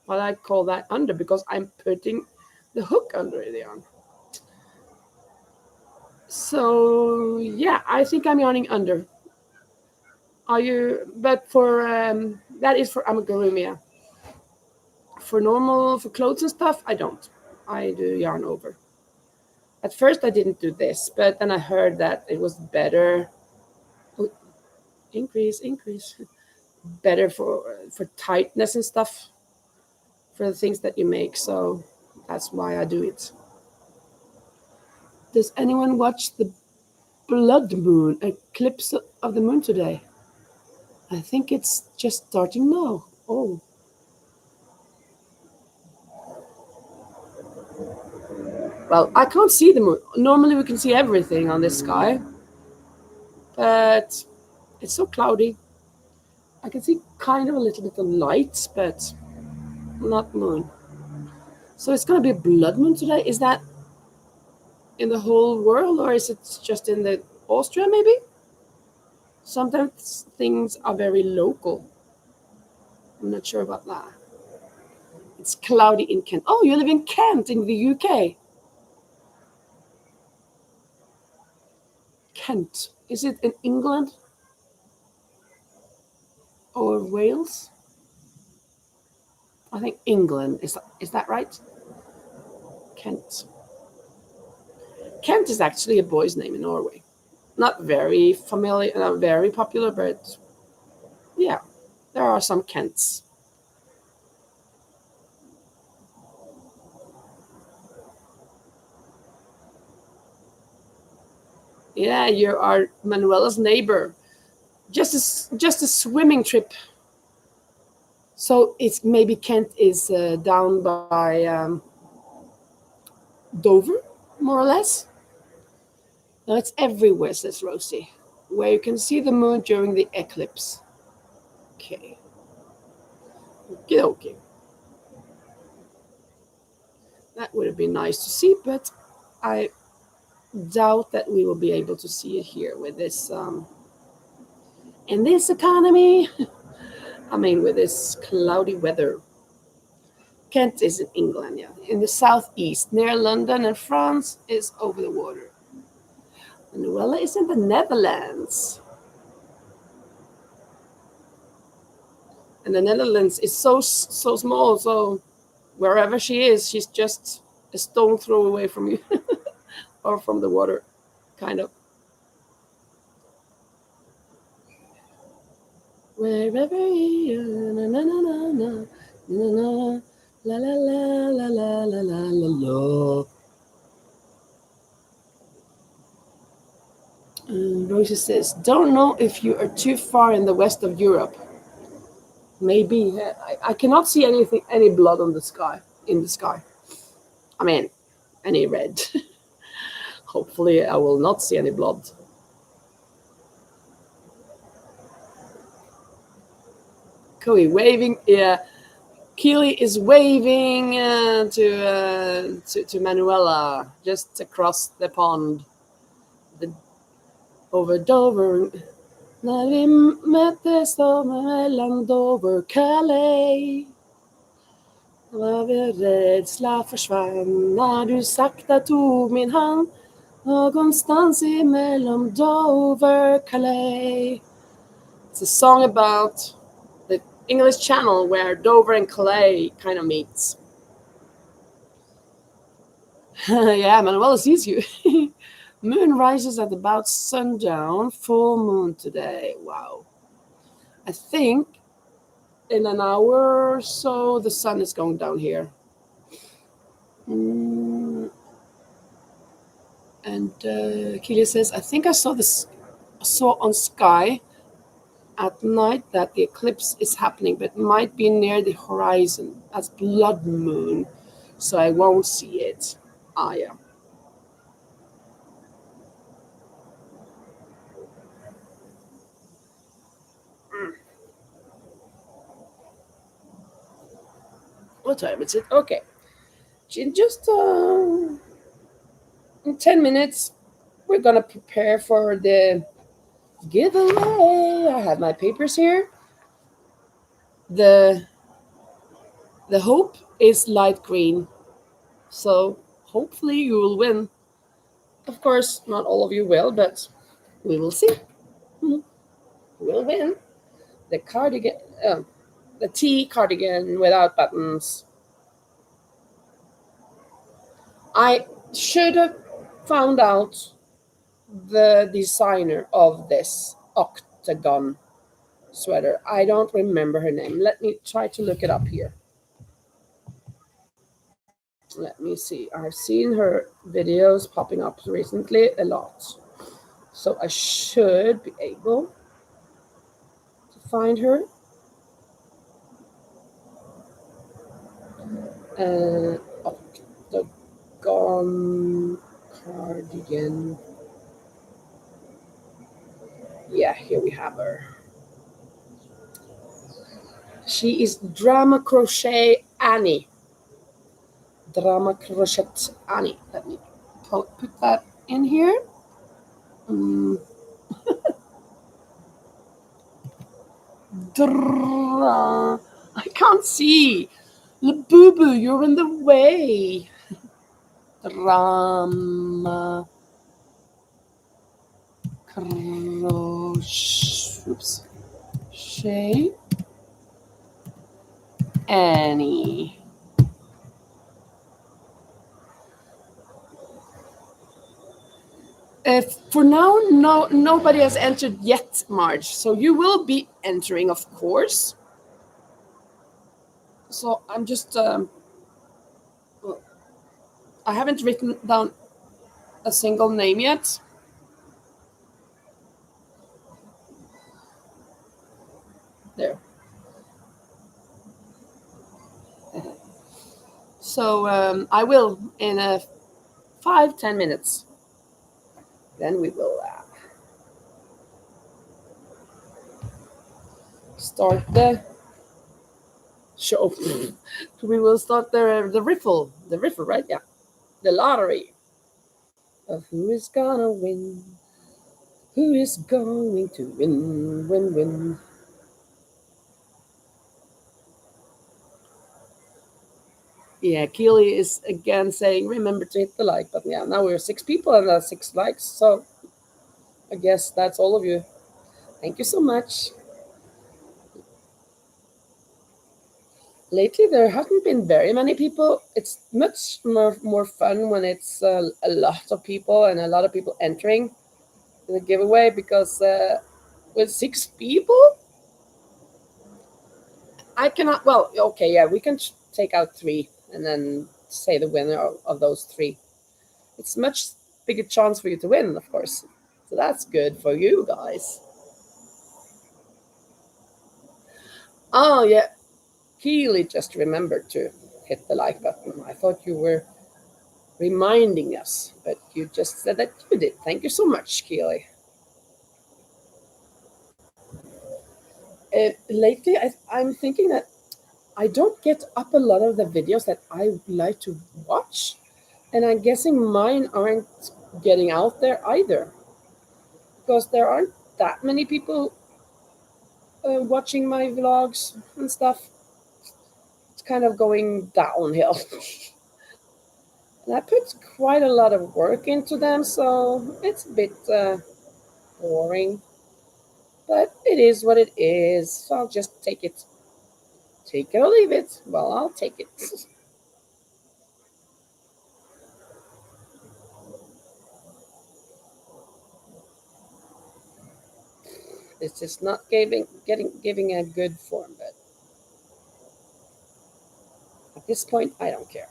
But I call that under because I'm putting the hook under the yarn. So yeah, I think I'm yarning under. Are you? But for that is for amigurumi. For clothes and stuff, I don't. I do yarn over. At first, I didn't do this, but then I heard that it was better. Oh, increase, better for tightness and stuff for the things that you make. So that's why I do it. Does anyone watch the blood moon eclipse of the moon today? I think it's just starting now. Oh. Well, I can't see the moon. Normally we can see everything on this sky. But it's so cloudy. I can see kind of a little bit of light, but not moon. So it's going to be a blood moon today. Is that in the whole world or is it just in the Austria maybe? Sometimes things are very local. I'm not sure about that. It's cloudy in Kent. Oh, you live in Kent in the UK. Kent. Is it in England? Or Wales? I think England. Is that right? Kent. Kent is actually a boy's name in Norway. Not very familiar, not very popular, but yeah, there are some Kents. Yeah, you are Manuela's neighbor. Just a swimming trip. So it's maybe Kent is down by Dover, more or less. No, it's everywhere, says Rosie, where you can see the moon during the eclipse. Okay. Okay. That would have been nice to see, but I doubt that we will be able to see it here with this in this economy. I mean, with this cloudy weather. Kent is in England, yeah, in the southeast, near London, and France is over the water. Manuela is in the Netherlands. And the Netherlands is so small, so wherever she is, she's just a stone throw away from you or from the water, kind of. Wherever you na na na na na na la la la la la la la la la. Rosie says, "Don't know if you are too far in the west of Europe. Maybe I cannot see any blood on the sky in the sky. I mean, any red. Hopefully, I will not see any blood." Chloe waving. Yeah, Keely is waving to Manuela just across the pond, over Dover. När vi möttes då mellan Dover och Calais. Över rädsla försvann när du sakta tog min hand. Någonstans emellan Dover och Calais. It's a song about the English Channel where Dover and Calais kind of meets. Yeah, Manuela sees you. Moon rises at about sundown. Full moon today. Wow. I think in an hour or so, the sun is going down here. And Keely says, I think I saw on Sky at night that the eclipse is happening, but it might be near the horizon as blood moon, so I won't see it. Ah, yeah. What time is it? Okay. In just in 10 minutes, we're gonna prepare for the giveaway. I have my papers here. The the hope is light green, so hopefully you will win. Of course, not all of you will, but we will see. Who will win the cardigan? The T cardigan without buttons. I should have found out the designer of this octagon sweater. I don't remember her name. Let me try to look it up here. Let me see. I've seen her videos popping up recently a lot. So I should be able to find her. Octagon cardigan. Yeah, here we have her. She is Drama Crochet Annie. Drama Crochet Annie. Let me put that in here. I can't see. Boo boo, you're in the way. Drama Crochet Annie. For now, nobody has entered yet, Marge. So you will be entering, of course. So I'm just, well, I haven't written down a single name yet. There. So I will in 5-10 minutes. Then we will start the show. We will start the riffle, right? Yeah, the lottery of who is gonna win, who is going to win. Yeah, Keely is again saying, remember to hit the like button. Yeah, now we're 6 people and that's 6 likes, so I guess that's all of you. Thank you so much. Lately, there haven't been very many people. It's much more fun when it's a lot of people and a lot of people entering the giveaway because with 6 people, I cannot. Well, okay, yeah, we can take out 3 and then say the winner of those 3. It's much bigger chance for you to win, of course. So that's good for you guys. Oh yeah, Keely just remembered to hit the like button. I thought you were reminding us, but you just said that you did. Thank you so much, Keely. Lately, I'm thinking that I don't get up a lot of the videos that I like to watch, and I'm guessing mine aren't getting out there either, because there aren't that many people watching my vlogs and stuff. It's kind of going downhill. And I put quite a lot of work into them, so it's a bit boring. But it is what it is, so I'll just take it. Take it or leave it. Well, I'll take it. It's just not giving a good form, but at this point, I don't care.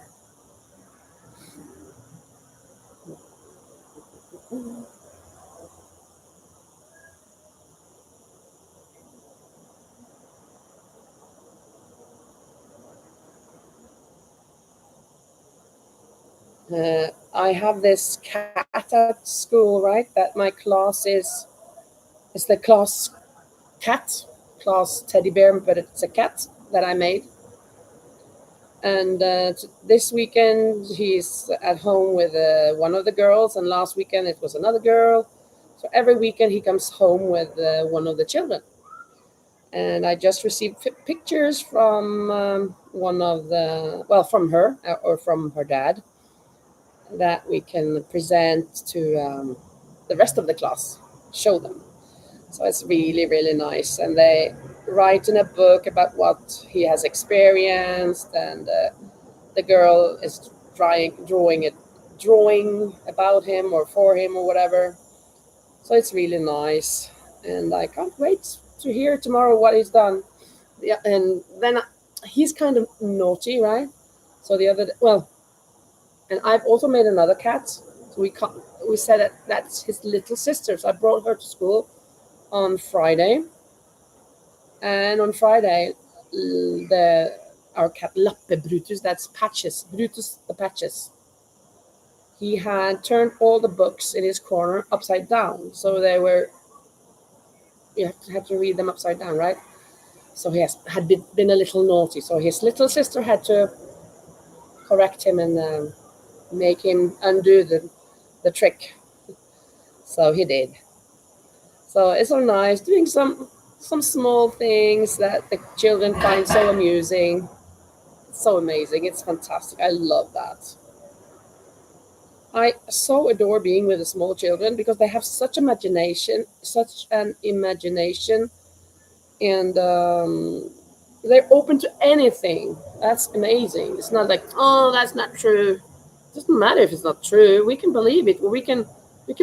I have this cat at school, right? That my class is the class cat, class teddy bear, but it's a cat that I made. And this weekend he's at home with one of the girls, and last weekend it was another girl. So every weekend he comes home with one of the children. And I just received pictures from one of from her or from her dad that we can present to the rest of the class, show them. So it's really, really nice. And they write in a book about what he has experienced, and the girl is drawing about him or for him or whatever. So it's really nice, and I can't wait to hear tomorrow what he's done. Yeah, and then he's kind of naughty, right? So and I've also made another cat. So we said that that's his little sister. So I brought her to school on Friday, and on Friday, the our cat Lappe Brutus, that's Patches, Brutus the Patches. He had turned all the books in his corner upside down, so you had to read them upside down, right? So had been a little naughty. So his little sister had to correct him and make him undo the trick. So he did. So it's so nice doing some small things that the children find so amusing. It's so amazing. It's fantastic. I love that. I so adore being with the small children because they have such an imagination, and they're open to anything. That's amazing. It's not like, oh, that's not true. It doesn't matter if it's not true. We can believe it. We can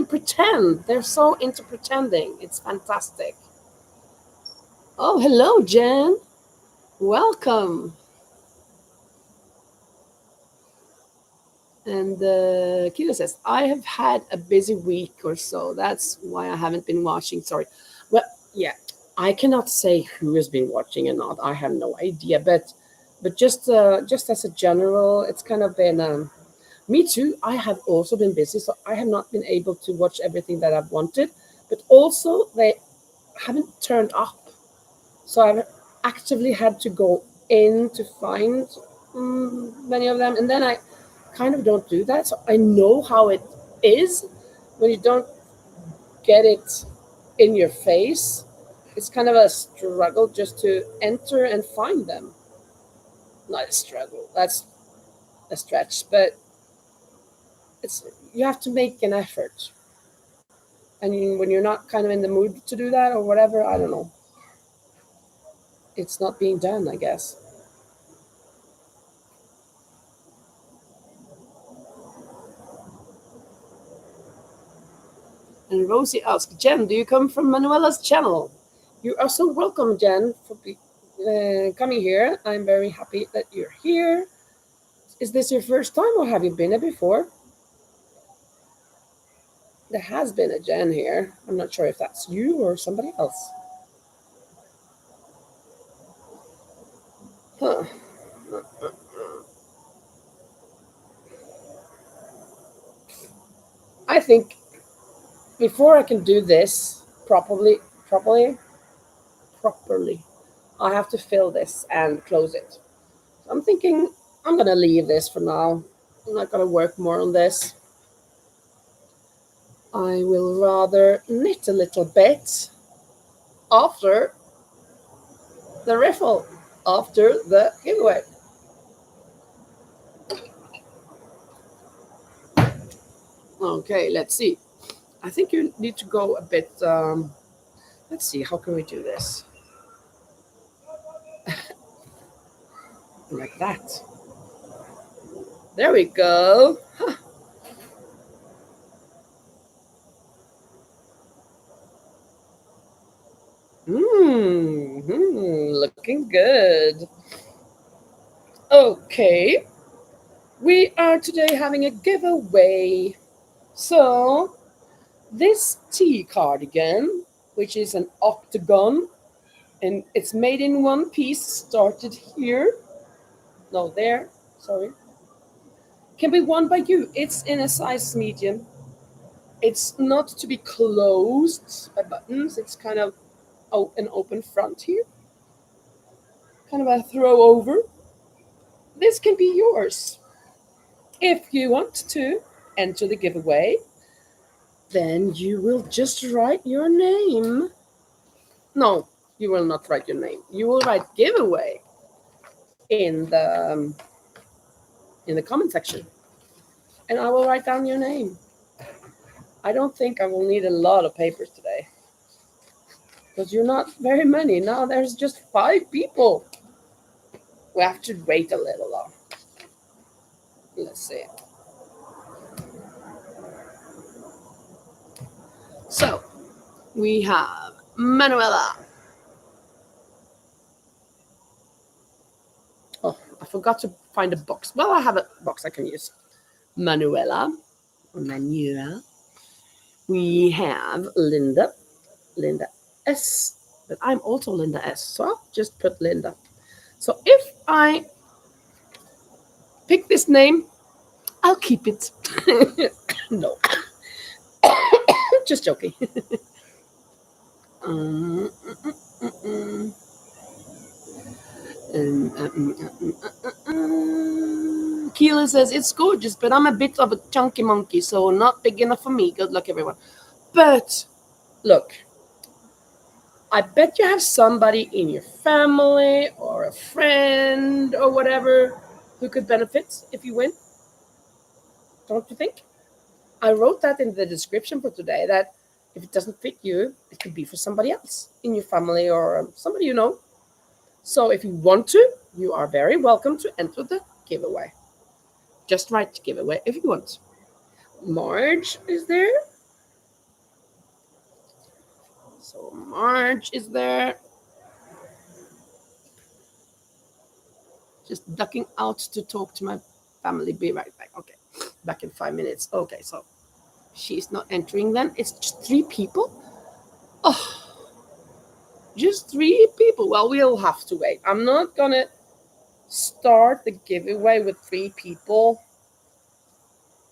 pretend. They're so into pretending. It's fantastic. Oh, hello, Jen. Welcome. And Kira says, I have had a busy week or so. That's why I haven't been watching. Sorry. Well, yeah, I cannot say who has been watching or not. I have no idea. But just as a general, it's kind of been me too. I have also been busy, so I have not been able to watch everything that I've wanted. But also, they haven't turned up, so I've actively had to go in to find many of them, and then I kind of don't do that. So I know how it is when you don't get it in your face. It's kind of a struggle just to enter and find them. Not a struggle. That's a stretch, but it's you have to make an effort. And when you're not kind of in the mood to do that or whatever, I don't know. It's not being done, I guess. And Rosie asks, Jen, do you come from Manuela's channel? You are so welcome, Jen, for coming here. I'm very happy that you're here. Is this your first time or have you been here before? There has been a Jen here. I'm not sure if that's you or somebody else. Huh. I think before I can do this properly, I have to fill this and close it. So I'm thinking I'm gonna leave this for now. I'm not gonna work more on this. I will rather knit a little bit after the riffle, after the giveaway. Okay, let's see. I think you need to go a bit. Let's see, how can we do this? Like that. There we go. Huh. Looking good. Okay, we are today having a giveaway. So, this tea cardigan, which is an octagon, and it's made in one piece, started here. No, there. Sorry. Can be won by you. It's in a size medium. It's not to be closed by buttons. It's kind of an open front here. Kind of a throw over. This can be yours. If you want to enter the giveaway, then you will just write your name. No, you will not write your name. You will write giveaway in the comment section, and I will write down your name. I don't think I will need a lot of papers today, because you're not very many. Now there's just 5 people. We have to wait a little though. Let's see. So we have Manuela. Oh, I forgot to find a box. Well, I have a box I can use. Manuela. We have Linda. Linda S. But I'm also Linda S. So I'll just put Linda. So if I pick this name, I'll keep it. No. Just joking. Keela says, it's gorgeous, but I'm a bit of a chunky monkey, so not big enough for me. Good luck, everyone. But, look, I bet you have somebody in your family or a friend or whatever who could benefit if you win. Don't you think? I wrote that in the description for today, that if it doesn't fit you, it could be for somebody else in your family or somebody you know. So if you want to, you are very welcome to enter the giveaway. Just write giveaway if you want. Marge is there. So Marge is there. Just ducking out to talk to my family. Be right back. Okay. Back in 5 minutes. Okay, so she's not entering then. It's just 3 people. Oh, just 3 people. Well, we'll have to wait. I'm not gonna start the giveaway with 3 people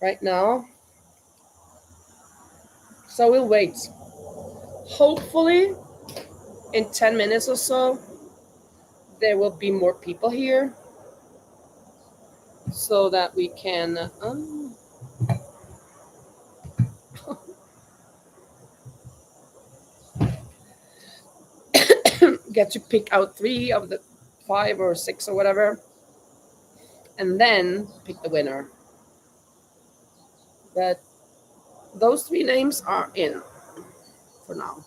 right now. So we'll wait. Hopefully, in 10 minutes or so, there will be more people here so that we can get to pick out 3 of the 5 or 6 or whatever, and then pick the winner. But those 3 names are in for now.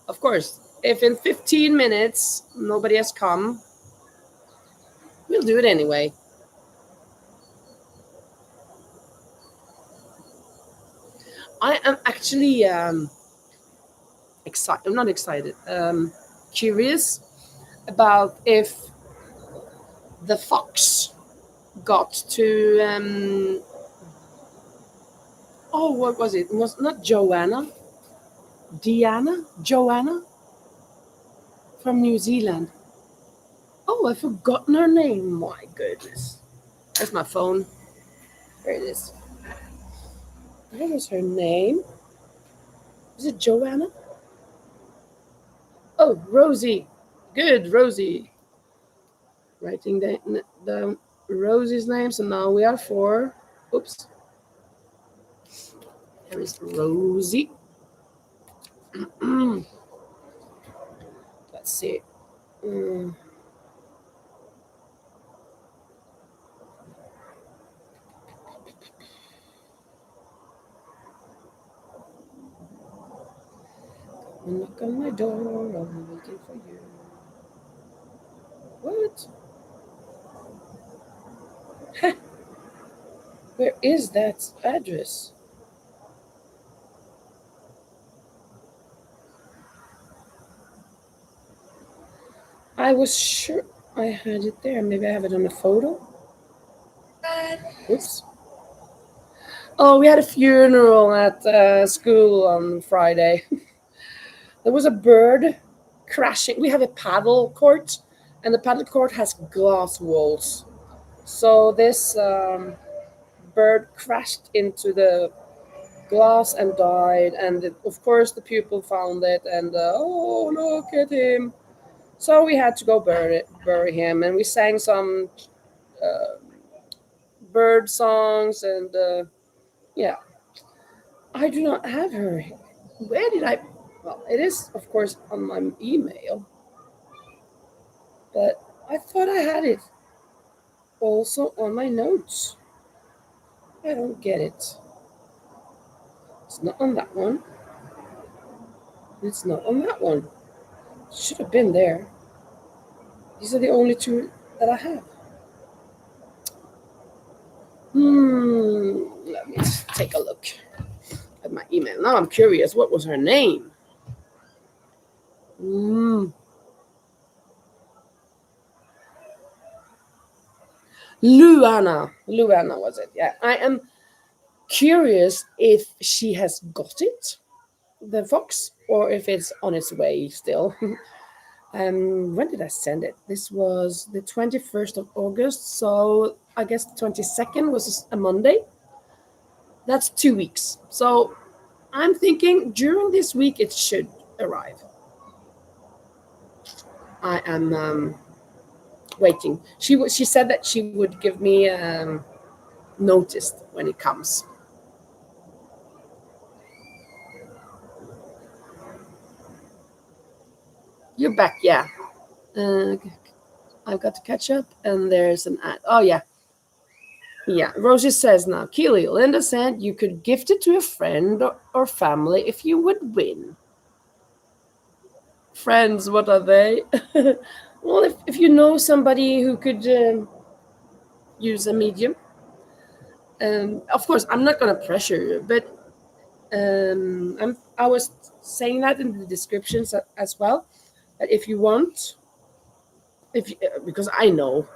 Of course, if in 15 minutes nobody has come, we'll do it anyway. I am actually excited. I'm not excited. Curious about if the fox got to. What was it? It was not Joanna. Joanna from New Zealand. Oh, I've forgotten her name. My goodness. There's my phone. There it is. What was her name? Is it Joanna? Oh, Rosie. Good, Rosie. Writing the Rosie's name. So now we are 4. Oops. There is Rosie. Let's see. I'm knock on my door. I'm waiting for you. What? Where is that address? I was sure I had it there. Maybe I have it on a photo. Oops. Oh, we had a funeral at school on Friday. There was a bird crashing. We have a paddle court, and the paddle court has glass walls. So this bird crashed into the glass and died. And of course, the pupil found it, and oh, look at him. So we had to go bury him, and we sang some uh, bird songs, and yeah, I do not have her. Where did I? Well, it is of course on my email, but I thought I had it also on my notes. I don't get it. It's not on that one. It's not on that one. It should have been there. These are the only two that I have. Let me take a look at my email. Now I'm curious. What was her name? Luana was it? Yeah. I am curious if she has got it, the fox, or if it's on its way still. When did I send it? This was the 21st of August, so I guess the 22nd was a Monday. That's 2 weeks. So I'm thinking during this week it should arrive. I am waiting. She said that she would give me notice when it comes. You're back, yeah. I've got to catch up, and there's an ad. Oh, yeah. Yeah, Rosie says now, Keely, Linda said you could gift it to a friend or family if you would win. Friends, what are they? Well, if you know somebody who could use a medium, of course, I'm not going to pressure you, but I was saying that in the descriptions as well. That if you want, because I know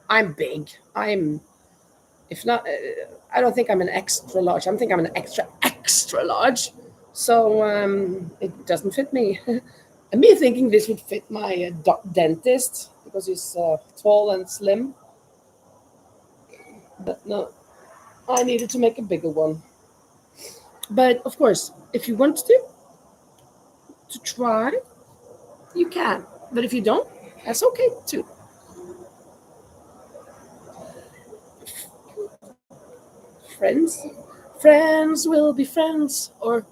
I'm big, if not, I don't think I'm an extra large. I think I'm an extra large. So it doesn't fit me. And me thinking this would fit my dentist because he's tall and slim. But no, I needed to make a bigger one. But of course, if you want to try, you can. But if you don't, that's okay too. Friends, friends will be friends. Or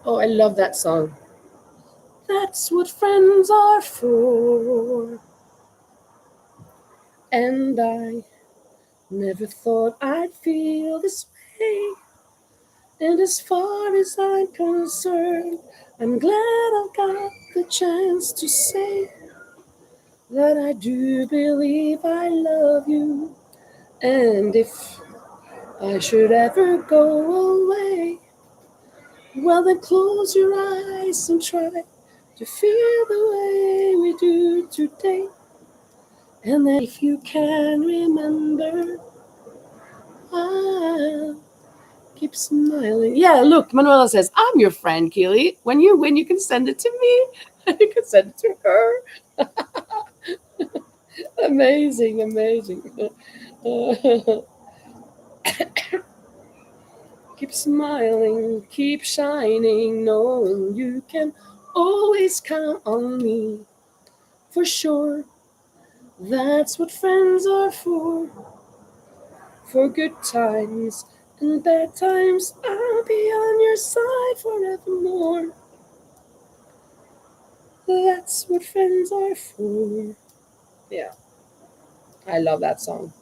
oh, I love that song. That's what friends are for. And I never thought I'd feel this way. And as far as I'm concerned, I'm glad I got the chance to say that I do believe I love you. And if I should ever go away, well, then close your eyes and try to feel the way we do today. And then if you can remember, I'll keep smiling. Yeah, look, Manuela says, I'm your friend, Keely. When you win, you can send it to me. You can send it to her. Amazing. Keep smiling, keep shining, knowing you can always count on me. For sure, that's what friends are for. For good times and bad times, I'll be on your side forevermore. That's what friends are for. Yeah, I love that song.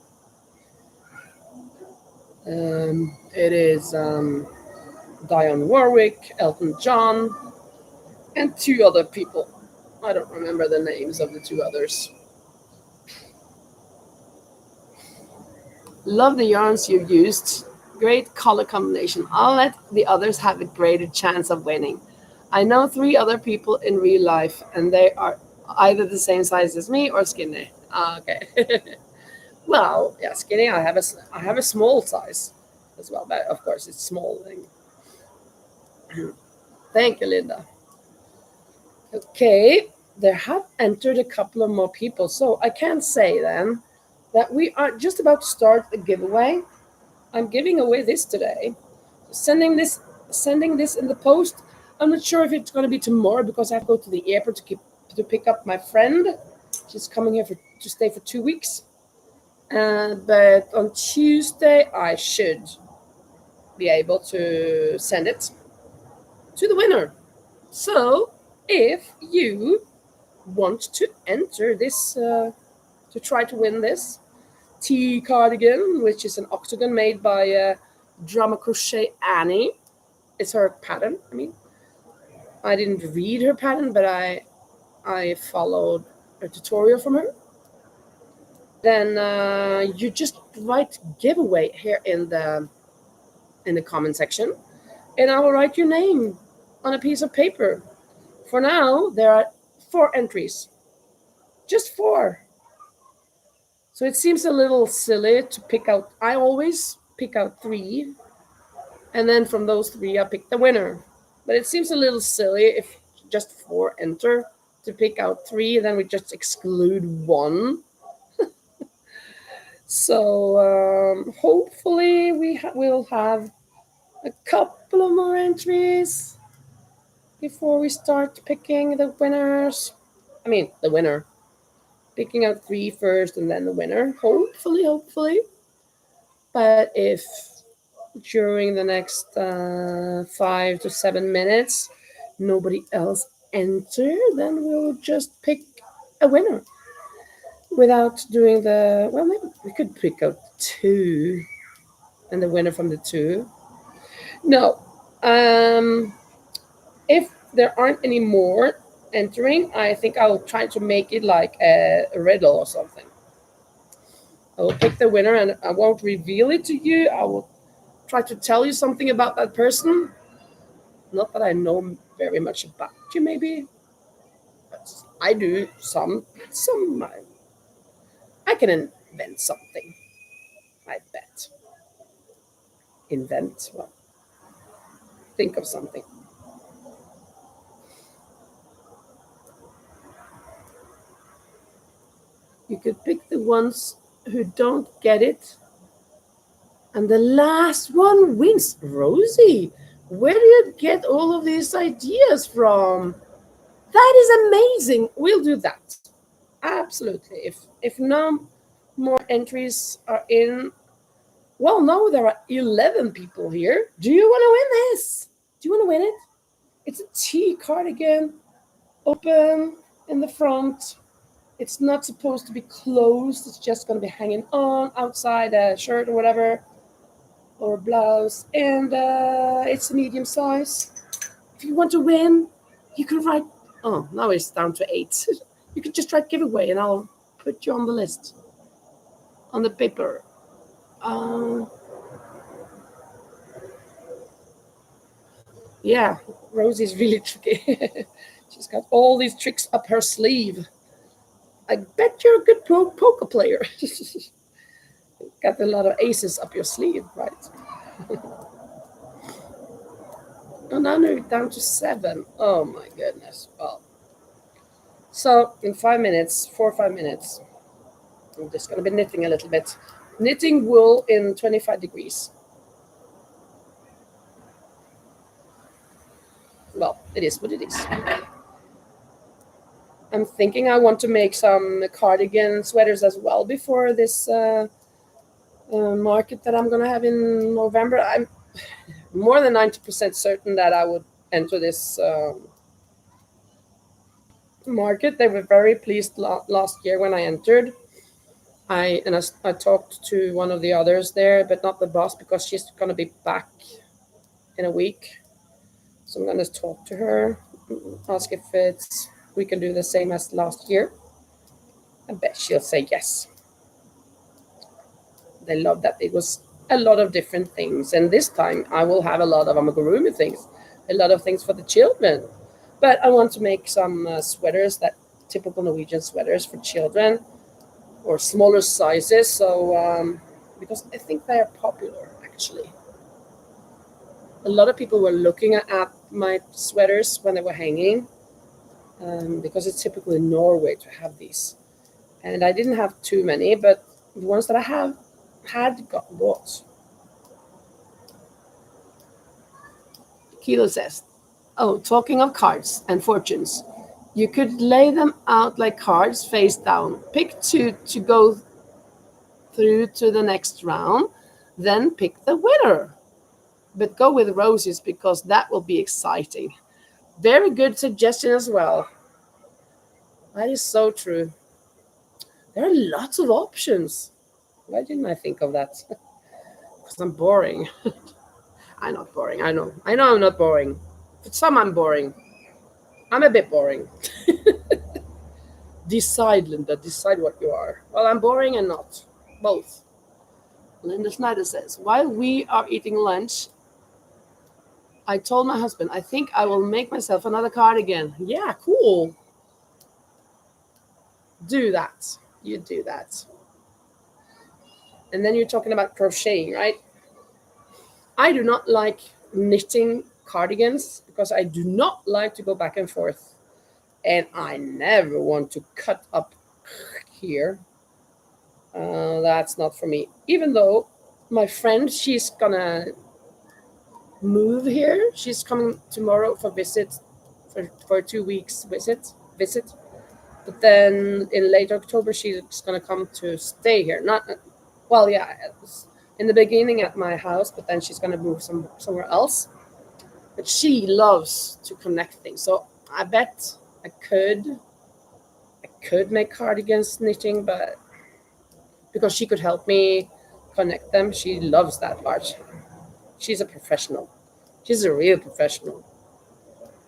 It is Dionne Warwick, Elton John, and two other people. I don't remember the names of the two others. Love the yarns you've used. Great color combination. I'll let the others have a greater chance of winning. I know 3 other people in real life, and they are either the same size as me or skinny. Ah, okay. Well, yeah, skinny. I have a small size as well, but of course it's small. Thank you, Linda. Okay, there have entered a couple of more people, so I can say then that we are just about to start a giveaway. I'm giving away this today. Sending this in the post. I'm not sure if it's going to be tomorrow because I have to go to the airport to pick up my friend. She's coming here to stay for 2 weeks. But on Tuesday, I should be able to send it to the winner. So, if you want to enter this, to try to win this tea cardigan, which is an octagon made by Drama Crochet Annie, it's her pattern. I mean, I didn't read her pattern, but I followed a tutorial from her. Then you just write giveaway here in the comment section, and I will write your name on a piece of paper. For now, there are 4 entries, just 4. So it seems a little silly to pick out. I always pick out 3, and then from those 3, I pick the winner. But it seems a little silly if just 4 enter to pick out 3, then we just exclude 1. So hopefully we'll have a couple of more entries before we start picking the winners. I mean, the winner. Picking out 3 first and then the winner. Hopefully. But if during the next 5 to 7 minutes nobody else enter, then we'll just pick a winner without doing the, well, maybe we could pick out 2 and the winner from the 2. No, if there aren't any more entering, I think I'll try to make it like a riddle or something. I will pick the winner and I won't reveal it to you. I will try to tell you something about that person. Not that I know very much about you, maybe. But I do some. I can invent something. I bet. Invent? Well, think of something. You could pick the ones who don't get it. And the last one wins. Rosie, where do you get all of these ideas from? That is amazing. We'll do that. Absolutely. If no more entries are in, well, no, there are 11 people here. Do you want to win this? Do you want to win it? It's a tea cardigan, open in the front. It's not supposed to be closed. It's just going to be hanging on outside a shirt or whatever, or a blouse. And it's a medium size. If you want to win, you can write, oh, now it's down to 8. You can just write giveaway and I'll put you on the list, on the paper. Yeah, Rosie's really tricky. She's got all these tricks up her sleeve. I bet you're a good poker player. Got a lot of aces up your sleeve, right? And now we're down to 7. Oh my goodness. Well, so in 4 or 5 minutes, I'm just going to be knitting a little bit. Knitting wool in 25 degrees. Well, it is what it is. I'm thinking I want to make some cardigan sweaters as well before this market that I'm going to have in November. I'm more than 90% certain that I would enter this market. They were very pleased last year when I entered. I talked to one of the others there, but not the boss, because she's going to be back in a week. So I'm going to talk to her, ask if we can do the same as last year. I bet she'll say yes. They love that it was a lot of different things. And this time I will have a lot of amigurumi things, a lot of things for the children. But I want to make some sweaters, that typical Norwegian sweaters for children or smaller sizes. So because I think they are popular actually. A lot of people were looking at my sweaters when they were hanging, because it's typical in Norway to have these. And I didn't have too many, but the ones that I have had got bought. Kilo says, oh, talking of cards and fortunes, you could lay them out like cards face down. Pick two to go through to the next round, then pick the winner. But go with roses because that will be exciting. Very good suggestion as well. That is so true. There are lots of options. Why didn't I think of that? Because I'm boring. I'm not boring. I know I'm not boring. For some, I'm boring. I'm a bit boring. Decide, Linda. Decide what you are. Well, I'm boring and not. Both. Linda Schneider says, while we are eating lunch, I told my husband, I think I will make myself another cardigan. Yeah, cool. Do that. You do that. And then you're talking about crocheting, right? I do not like knitting cardigans because I do not like to go back and forth. And I never want to cut up here. That's not for me. Even though my friend, she's gonna move here. She's coming tomorrow for visit, for 2 weeks visit. But then in late October, she's gonna come to stay here. Not, well, yeah, in the beginning at my house, but then she's gonna move somewhere else. But she loves to connect things, so I bet I could make cardigans knitting, but because she could help me connect them, she loves that part. She's a professional. She's a real professional.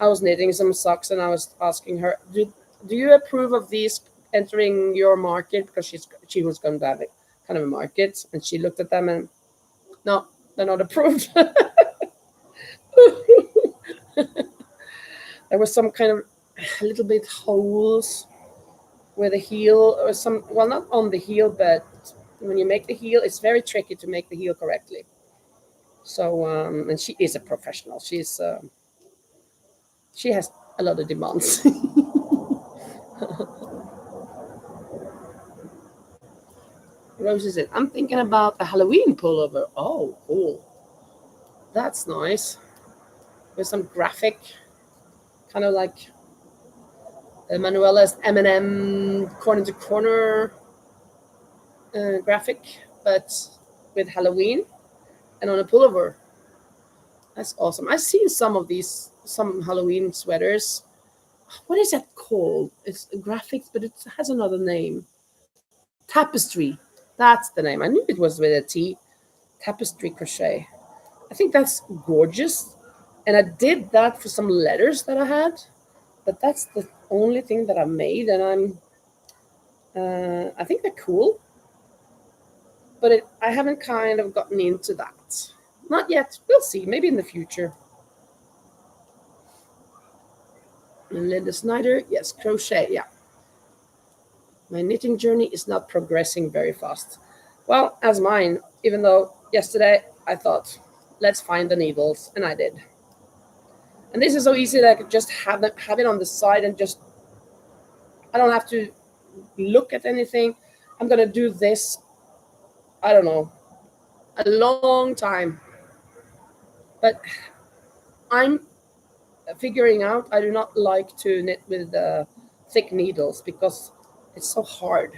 I was knitting some socks and I was asking her, do you approve of these entering your market? Because she was going to have a kind of a market, and she looked at them and, no, they're not approved. There was some kind of a little bit holes where the heel, or some, well, not on the heel, but when you make the heel, it's very tricky to make the heel correctly. So, and she is a professional. She has a lot of demands. Rose said, I'm thinking about a Halloween pullover. Oh, cool. That's nice. With some graphic, kind of like Manuela's M&M corner to corner graphic, but with Halloween and on a pullover. That's awesome. I've seen some Halloween sweaters. What is that called? It's graphics, but it has another name. Tapestry. That's the name. I knew it was with a T. Tapestry crochet. I think that's gorgeous. And I did that for some letters that I had. But that's the only thing that I made. And I think they're cool. But I haven't kind of gotten into that. Not yet. We'll see. Maybe in the future. Linda Snyder. Yes, crochet. Yeah. My knitting journey is not progressing very fast. Well, as mine, even though yesterday I thought, let's find the needles, and I did. And this is so easy that I could just have it on the side and just, I don't have to look at anything. I'm going to do this, I don't know, a long time. But I'm figuring out I do not like to knit with thick needles because it's so hard.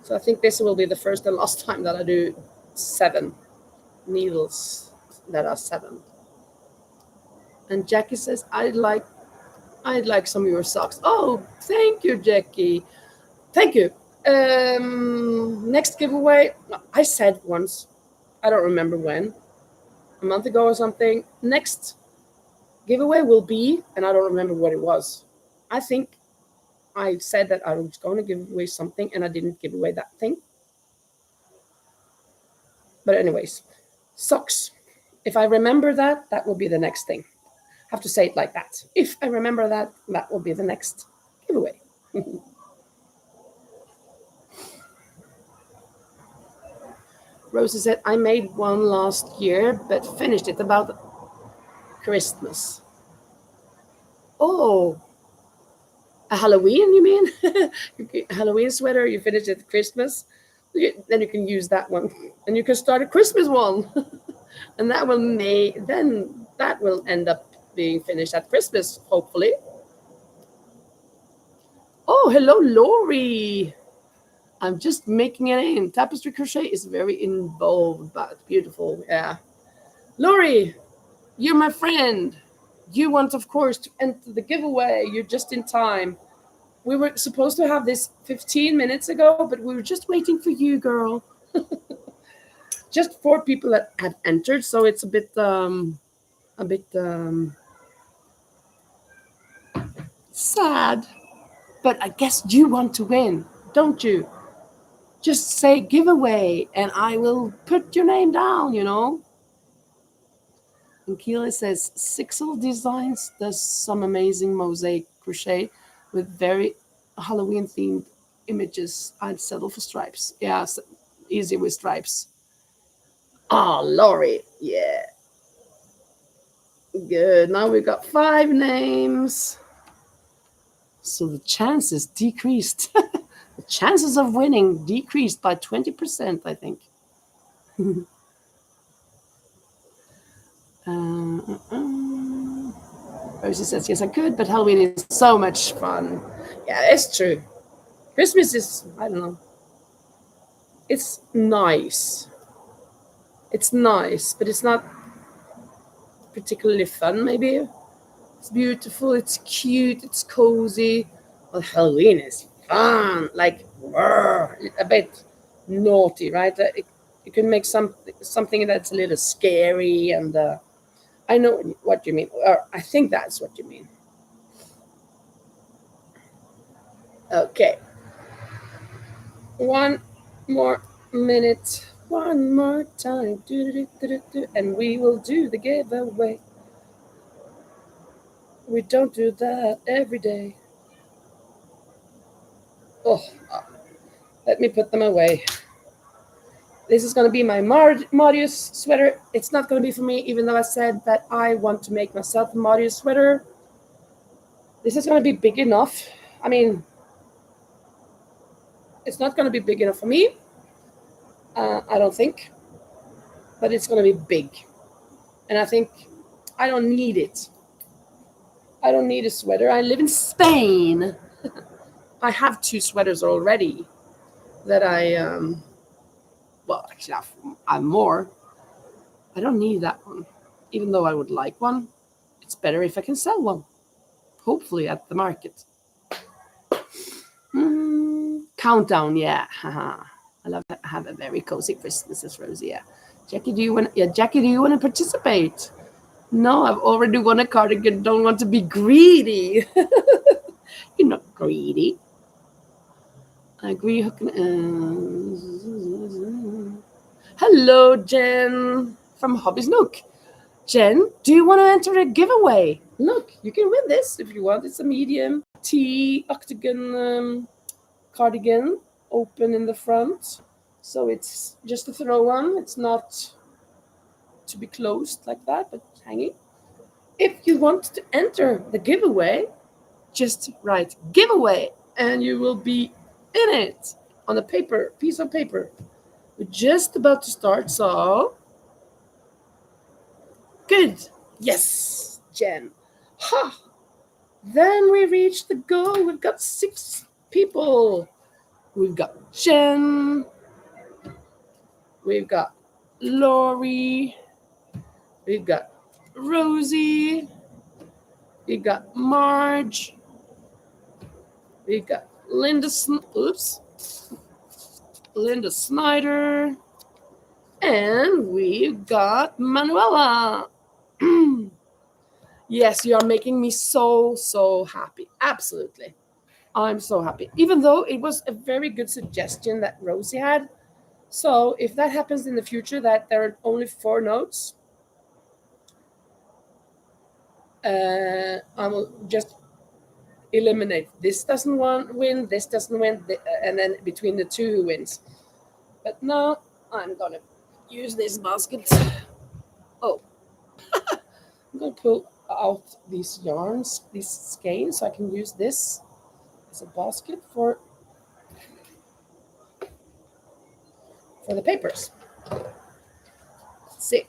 So I think this will be the first and last time that I do 7 needles that are 7. And Jackie says, I'd like some of your socks. Oh, thank you, Jackie. Thank you. Next giveaway, I said once, I don't remember when, a month ago or something, next giveaway will be, and I don't remember what it was. I think I said that I was going to give away something and I didn't give away that thing. But anyways, socks. If I remember that, that will be the next thing. have to say it like that. If I remember that, that will be the next giveaway. Rosie said, I made one last year, but finished it about Christmas. Oh, a Halloween, you mean? Halloween sweater, you finished it at Christmas? Then you can use that one. And you can start a Christmas one. And that will end up being finished at Christmas, hopefully. Oh, hello, Lori. I'm just making it in. Tapestry crochet is very involved, but beautiful. Yeah. Lori, you're my friend. You want, of course, to enter the giveaway. You're just in time. We were supposed to have this 15 minutes ago, but we were just waiting for you, girl. Just 4 people that have entered, so it's a bit sad. But I guess you want to win, don't you? Just say giveaway, and I will put your name down, And Keely says, Sixel Designs does some amazing mosaic crochet with very Halloween-themed images. I'd settle for stripes. Yeah, easy with stripes. Oh, Lori. Yeah. Good. Now we've got 5 names. So the chances decreased. The chances of winning decreased by 20%, I think. Rosie says, yes, I could, but Halloween is so much fun. Yeah, it's true. Christmas is, I don't know. It's nice. It's nice, but it's not particularly fun, maybe. It's beautiful, it's cute, it's cozy. Well, Halloween is fun, like a bit naughty, right? You can make something that's a little scary, and I know what you mean, or I think that's what you mean. Okay. 1 more minute, one more time, and we will do the giveaway. We don't do that every day. Oh, let me put them away. This is going to be my Marius sweater. It's not going to be for me, even though I said that I want to make myself a Marius sweater. This is going to be big enough. I mean, it's not going to be big enough for me. I don't think. But it's going to be big. And I think I don't need it. I don't need a sweater. I live in Spain. I have 2 sweaters already that well, actually, I have more. I don't need that one. Even though I would like one, it's better if I can sell one. Hopefully at the market. Countdown, yeah. I love to have a very cozy Christmas, says Rosie. Yeah. Jackie, do you want to participate? No, I've already won a cardigan. Don't want to be greedy. You're not greedy. I agree. Hello, Jen from Hobbies Nook. Jen, do you want to enter a giveaway? Look, you can win this if you want. It's a medium T octagon cardigan, open in the front. So it's just a throw on. It's not to be closed like that, but hanging. If you want to enter the giveaway, just write giveaway and you will be in it on a piece of paper. We're just about to start, so good. Yes, Jen. Ha! Then we reached the goal. We've got 6 people. We've got Jen. We've got Lori. We've got Rosie. We've got Marge. We've got Linda Snyder. And we've got Manuela. Yes, you are making me so happy. Absolutely. I'm so happy. Even though it was a very good suggestion that Rosie had. So if that happens in the future, that there are only 4 notes, I will just eliminate this doesn't win, this doesn't win, and then between the two who wins. But now I'm gonna use this basket. Oh, I'm gonna pull out these yarns, these skeins, so I can use this as a basket for the papers. Let's see.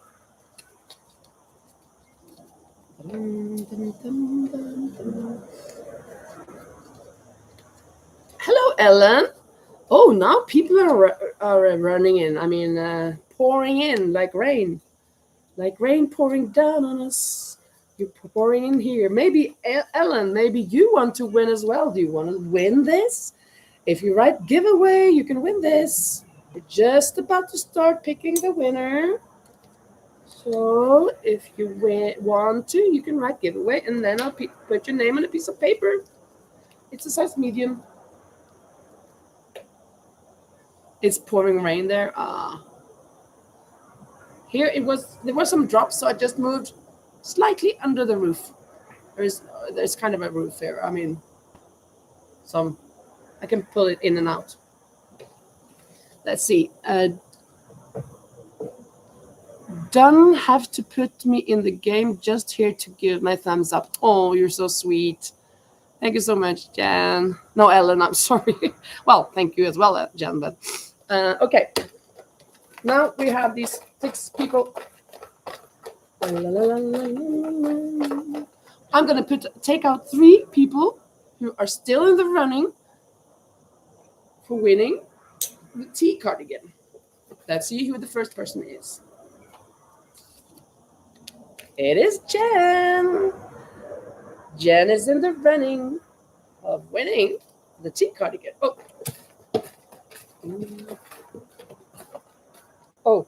Hello, Ellen. Oh, now people are running in. I mean, pouring in like rain pouring down on us. You're pouring in here. Maybe Ellen, maybe you want to win as well. Do you want to win this? If you write giveaway, you can win this. We're just about to start picking the winner. So if you want to, you can write giveaway, and then I'll put your name on a piece of paper. It's a size medium. It's pouring rain there. Here there were some drops, so I just moved slightly under the roof. There's kind of a roof here. I mean, I can pull it in and out. Let's see. Don't have to put me in the game, just here to give my thumbs up. Oh, you're so sweet. Thank you so much, Jan. No, Ellen, I'm sorry. Well, thank you as well, Jan, but okay. Now we have these 6 people. I'm going to take out 3 people who are still in the running for winning the tea cardigan. Let's see who the first person is. It is Jen. Jen is in the running of winning the tea cardigan. Oh,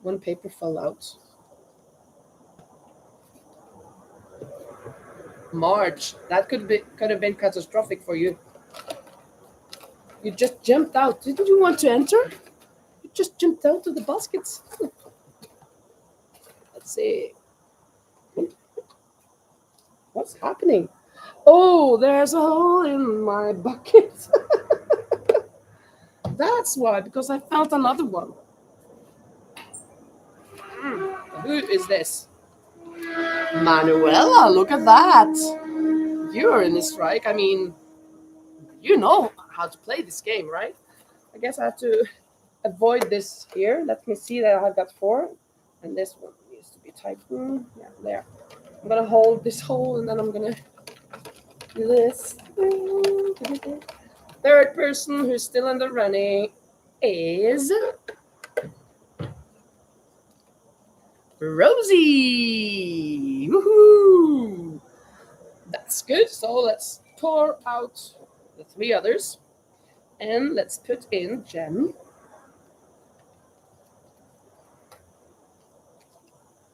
one paper fell out. March, that could have been catastrophic for you. You just jumped out. Didn't you want to enter? You just jumped out of the baskets. Let's see. What's happening? Oh, there's a hole in my bucket. That's why, because I found another one. Who is this? Manuela, look at that. You're in a strike. I mean, you know how to play this game, right? I guess I have to avoid this here. Let me see that I've got 4. And this one needs to be tightened. Yeah, there. I'm going to hold this hole, and then I'm going to do this. Third person who's still in the running is Rosie. Woohoo! That's good. So let's pour out the 3 others, and let's put in Jen,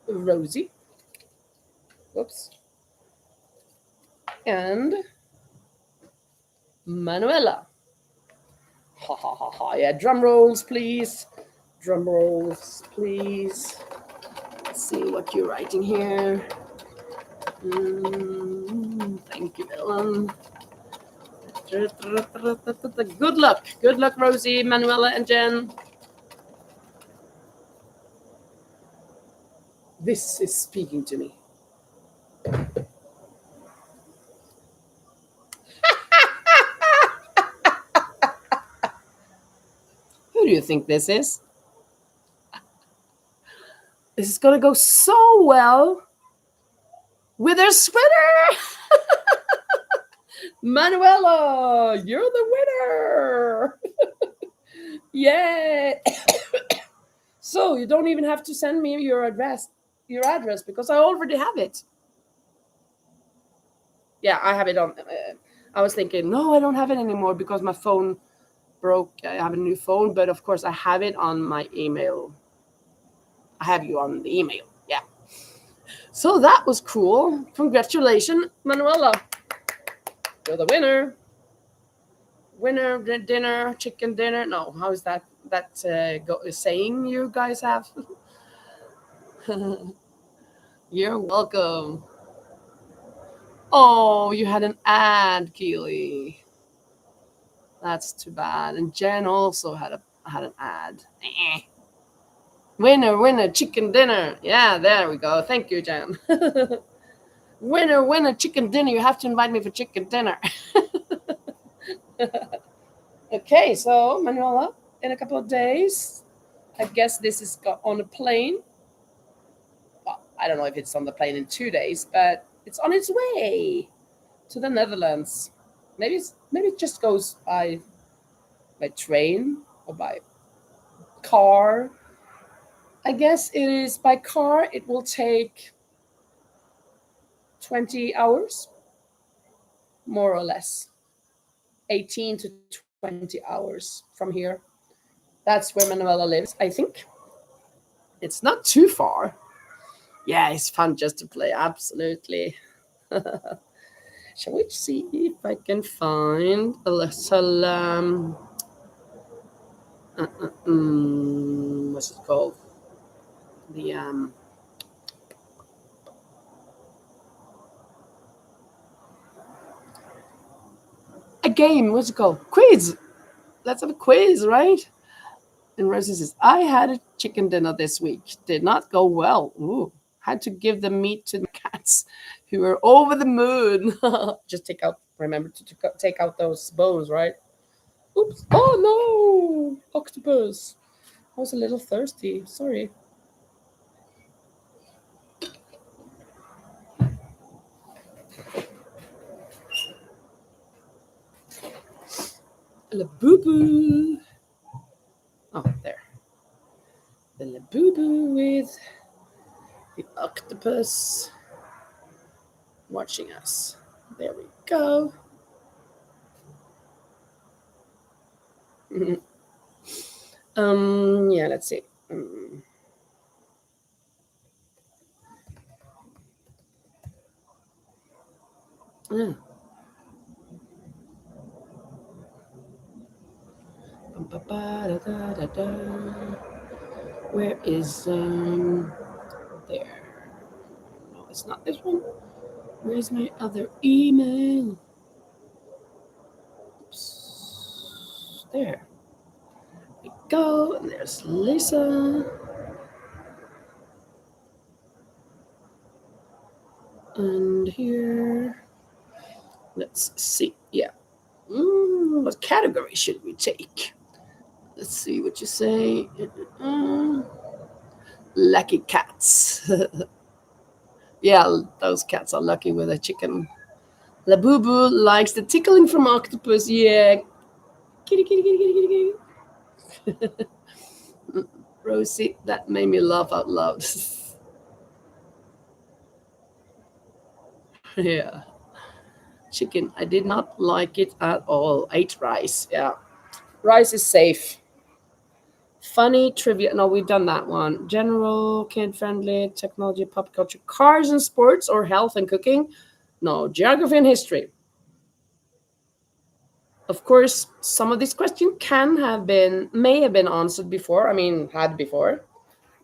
Rosie, whoops, and Manuela. Ha ha ha ha. Yeah, drum rolls, please. Drum rolls, please. Let's see what you're writing here. Thank you, Ellen. Good luck. Good luck, Rosie, Manuela, and Jen. This is speaking to me. Who do you think this is? This is going to go so well with her sweater. Manuela, you're the winner. Yay. So you don't even have to send me your address because I already have it. Yeah, I have it on. I was thinking, no, I don't have it anymore because my phone broke. I have a new phone, but of course I have it on my email. I have you on the email. Yeah. So that was cool. Congratulations, Manuela. You're the winner. Winner dinner, chicken dinner. No, how is that saying you guys have? You're welcome. Oh, you had an ad, Keely. That's too bad. And Jen also had an ad. Winner, winner, chicken dinner. Yeah, there we go. Thank you, Jen. Winner, winner, chicken dinner. You have to invite me for chicken dinner. Okay, so Manuela, in a couple of days, I guess this is on a plane. Well, I don't know if it's on the plane in 2 days, but it's on its way to the Netherlands. Maybe it just goes by train or by car. I guess it is by car. It will take 20 hours, more or less, 18 to 20 hours from here. That's where Manuela lives, I think. It's not too far. Yeah, it's fun just to play. Absolutely. Shall we see if I can find a little what's it called? The a game. What's it called? Quiz. Let's have a quiz, right? And Rosie says, I had a chicken dinner this week. Did not go well. Ooh. Had to give the meat to the cats who were over the moon. Just remember to take out those bones, right? Oops. Oh no! Octopus. I was a little thirsty. Sorry. La boo boo. Oh, there. The la boo boo with the octopus watching us. There we go. Yeah, let's see. Yeah. Where is there? No, it's not this one. Where's my other email? Oops. There we go. And there's Lisa. And here, let's see. Yeah. What category should we take? Let's see what you say. Lucky cats. Yeah, those cats are lucky with a chicken. Labubu likes the tickling from octopus. Yeah. Kitty, kitty, kitty, kitty, kitty, kitty. Rosie, that made me laugh out loud. Yeah. Chicken, I did not like it at all. Ate rice. Yeah. Rice is safe. Funny trivia. No, we've done that one. General, kid friendly, technology, pop culture, cars and sports, or health and cooking. No, geography and history. Of course, some of these questions may have been answered before. I mean, had before.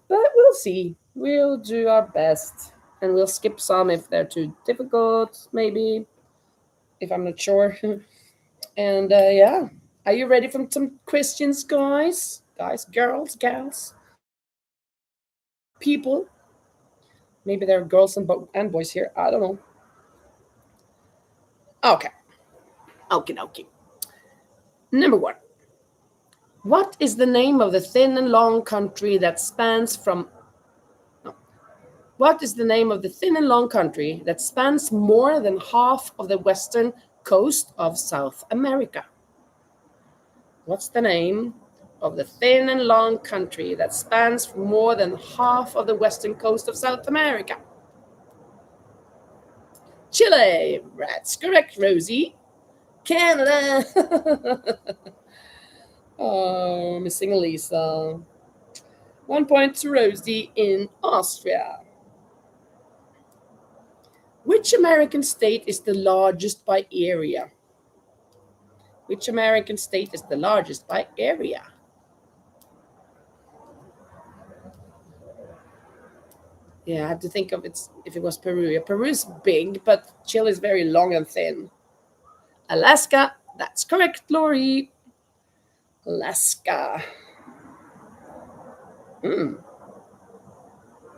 But we'll see. We'll do our best. And we'll skip some if they're too difficult, maybe, if I'm not sure. And yeah. Are you ready for some questions, guys? Guys, girls, gals, people? Maybe there are girls and boys here. I don't know. Okay. Okay, okay. Number one. What is the name of the thin and long country that spans from. No. What is the name of the thin and long country that spans more than half of the western coast of South America? What's the name of the thin and long country that spans more than half of the western coast of South America? Chile. That's correct, Rosie. Canada. Oh, missing Lisa. 1 point to Rosie in Austria. Which American state is the largest by area? Which American state is the largest by area? Yeah, I have to think of it if it was Peru. Yeah, Peru is big, but Chile is very long and thin. Alaska, that's correct, Lori. Alaska. Hmm.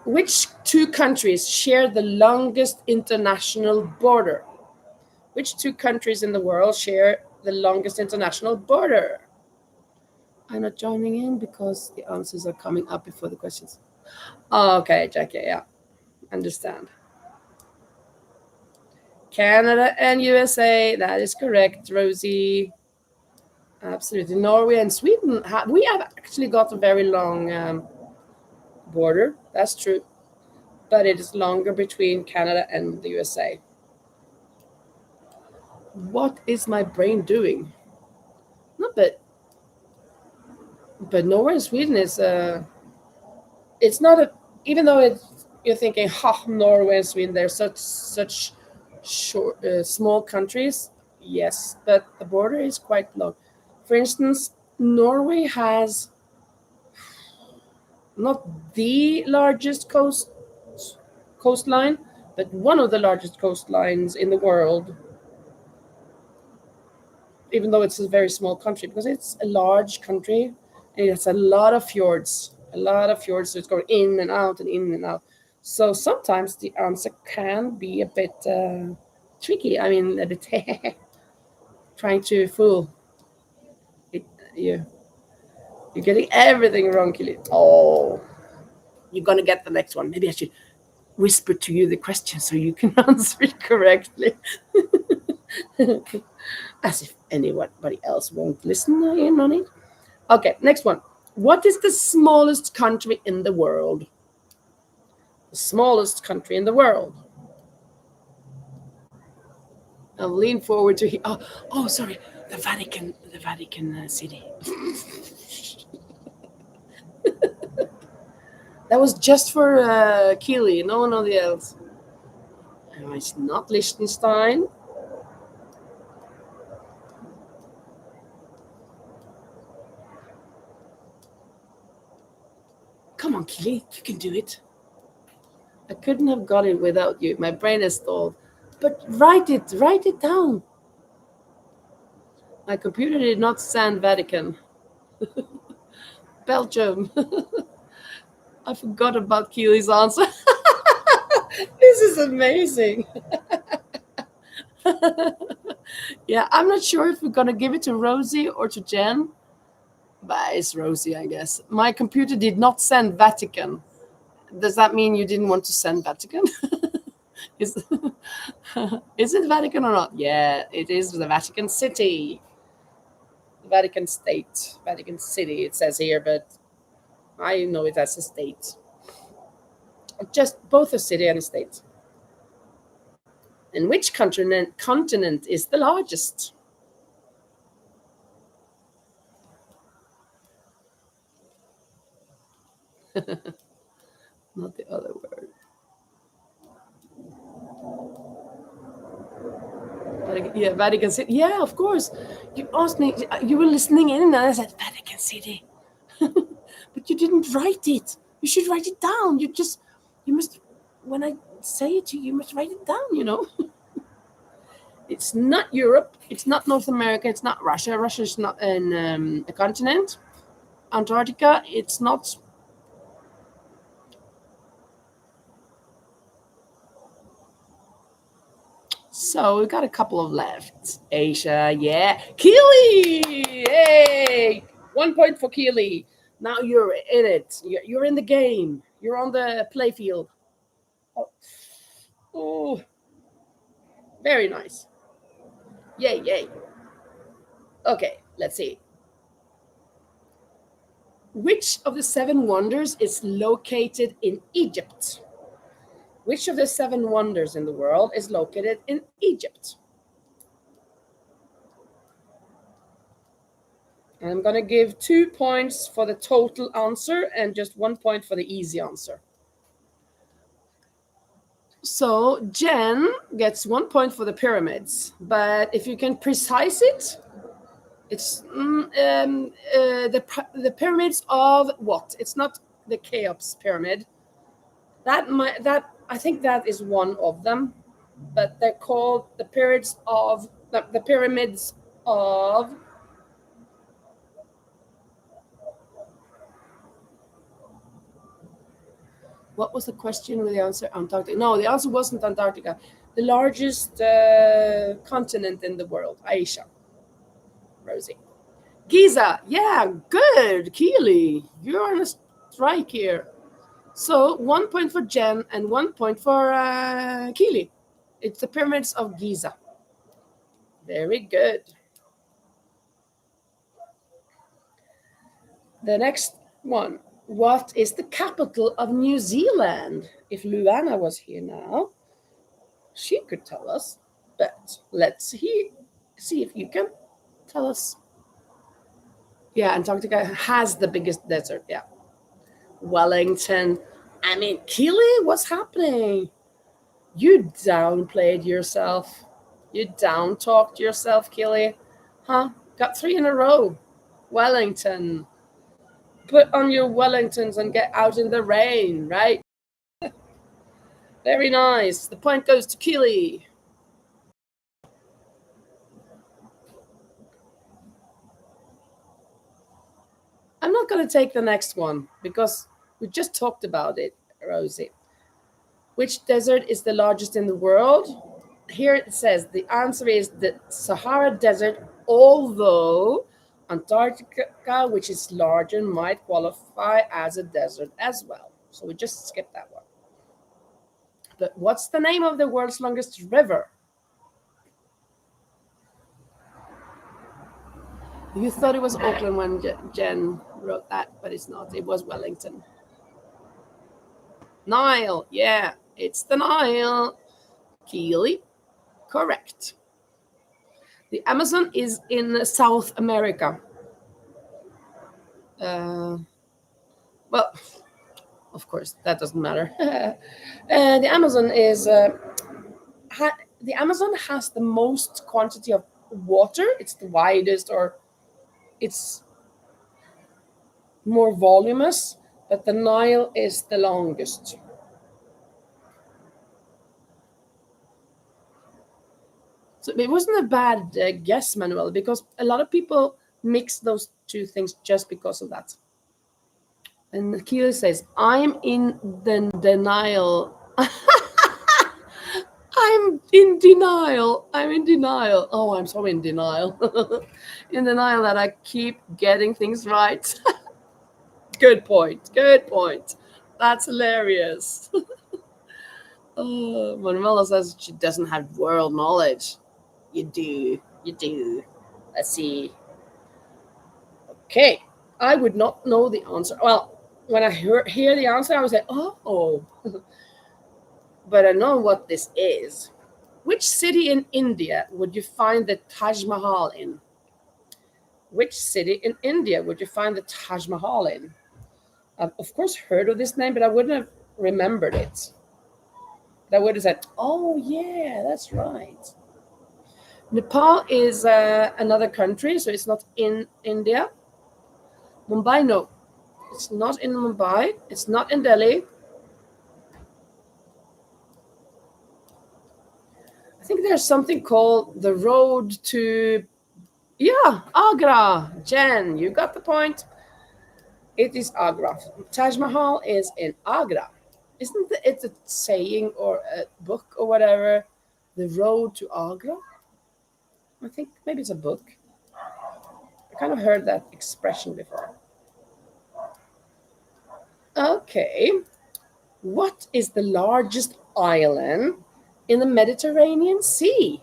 Which two countries share the longest international border? Which two countries in the world share the longest international border? I'm not joining in because the answers are coming up before the questions. Oh, okay, Jackie, yeah, understand. Canada and USA, that is correct, Rosie. Absolutely. Norway and Sweden, we have actually got a very long border, that's true, but it is longer between Canada and the USA. What is my brain doing? No, but Norway and Sweden is it's not a, even though it's, you're thinking, ha, Norway and Sweden, they're such short small countries. Yes, but the border is quite long. For instance, Norway has not the largest coastline, but one of the largest coastlines in the world, even though it's a very small country, because it's a large country and it has a lot of fjords, so it's going in and out and in and out. So sometimes the answer can be a bit tricky. I mean, a bit trying to fool it, you. You're getting everything wrong, Kili. Oh, you're gonna get the next one. Maybe I should whisper to you the question so you can answer it correctly. As if anybody else won't listen in on it. Okay, next one. What is the smallest country in the world? The smallest country in the world. I'll lean forward to. Oh, sorry. The Vatican City. That was just for Keely, no one else. No, it's not Liechtenstein. Come on, Keely, you can do it. I couldn't have got it without you. My brain is stalled. But write it down. My computer did not send Vatican. Belgium. I forgot about Keely's answer. This is amazing. Yeah, I'm not sure if we're gonna give it to Rosie or to Jen, but it's Rosie, I guess. My computer did not send Vatican. Does that mean you didn't want to send Vatican? is, is it Vatican or not? Yeah, it is the Vatican City. Vatican State. Vatican City, it says here, but I know it as a state. Just both a city and a state. And which continent is the largest? Not the other word. Yeah, Vatican City. Yeah, of course. You asked me, you were listening in, and I said Vatican City. But you didn't write it. You should write it down. You must, when I say it to you, you must write it down. It's not Europe. It's not North America. It's not Russia. Russia is not a continent. Antarctica, it's not. So we got a couple of left. Asia, yeah. Keely! Hey! 1 point for Keely. Now you're in it. You're in the game. You're on the playfield. Oh, very nice. Yay, yay. Okay, let's see. Which of the seven wonders is located in Egypt? Which of the seven wonders in the world is located in Egypt? And I'm going to give 2 points for the total answer and just 1 point for the easy answer. So Jen gets 1 point for the pyramids, but if you can precise it, it's the pyramids of what? It's not the Cheops pyramid. That I think that is one of them, but they're called the pyramids of. What was the question with the answer? Antarctica. No, the answer wasn't Antarctica. The largest continent in the world, Asia. Rosie. Giza. Yeah, good. Keely, you're on a strike here. So 1 point for Jen and 1 point for Keely. It's the pyramids of Giza. Very good. The next one. What is the capital of New Zealand? If Luana was here now, she could tell us. But let's see if you can tell us. Yeah, Antarctica has the biggest desert. Yeah. Wellington. I mean, Keely, what's happening? You downplayed yourself. You down-talked yourself, Keely. Huh? Got 3 in a row. Wellington. Put on your Wellingtons and get out in the rain, right? Very nice. The point goes to Keely. I'm not going to take the next one because we just talked about it, Rosie. Which desert is the largest in the world? Here it says the answer is the Sahara Desert, although Antarctica, which is larger, might qualify as a desert as well. So we just skipped that one. But what's the name of the world's longest river? You thought it was Auckland when Jen wrote that, but it's not. It was Wellington. Nile. Yeah, it's the Nile. Keely. Correct. The Amazon is in South America. Well, of course, that doesn't matter. The Amazon is the Amazon has the most quantity of water. It's the widest, or it's more voluminous, but the Nile is the longest. So it wasn't a bad guess, Manuel, because a lot of people mix those two things just because of that. And Keely says, I'm in the denial. I'm in denial. I'm in denial. Oh, I'm so in denial. In denial that I keep getting things right. Good point. Good point. That's hilarious. Manuela says she doesn't have world knowledge. You do. You do. Let's see. Okay. I would not know the answer. Well, when I hear the answer, I was like, oh. But I know what this is. Which city in India would you find the Taj Mahal in? Which city in India would you find the Taj Mahal in? I've, of course, heard of this name, but I wouldn't have remembered it. But I would have said, oh, yeah, that's right. Nepal is another country, so it's not in India. Mumbai, no. It's not in Mumbai. It's not in Delhi. I think there's something called the road to, yeah, Agra. Jen, you got the point. It is Agra. Taj Mahal is in Agra. Isn't it a saying or a book or whatever? The road to Agra? I think maybe it's a book. I kind of heard that expression before. Okay. What is the largest island in the Mediterranean Sea?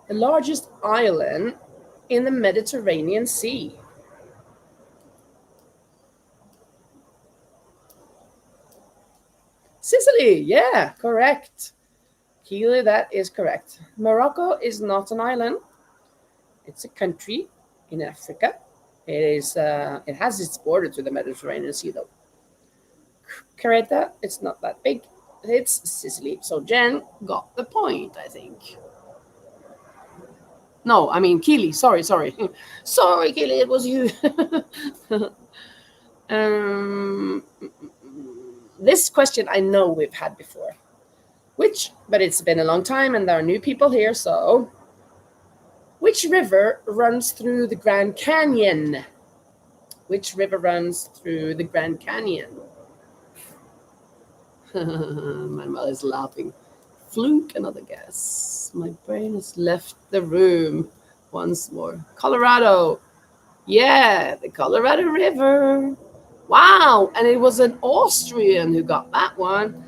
The largest island in the Mediterranean Sea. Sicily, yeah, correct. Keely, that is correct. Morocco is not an island. It's a country in Africa. It has its border to the Mediterranean Sea, though. Creta, it's not that big. It's Sicily. So Jen got the point, I think. No, I mean Keely. Sorry. Sorry, Keely, it was you. This question I know we've had before. But it's been a long time and there are new people here, so. Which river runs through the Grand Canyon? Which river runs through the Grand Canyon? Manuel is laughing. Fluke, another guess. My brain has left the room once more. Colorado. Yeah, the Colorado River. Wow, and it was an Austrian who got that one.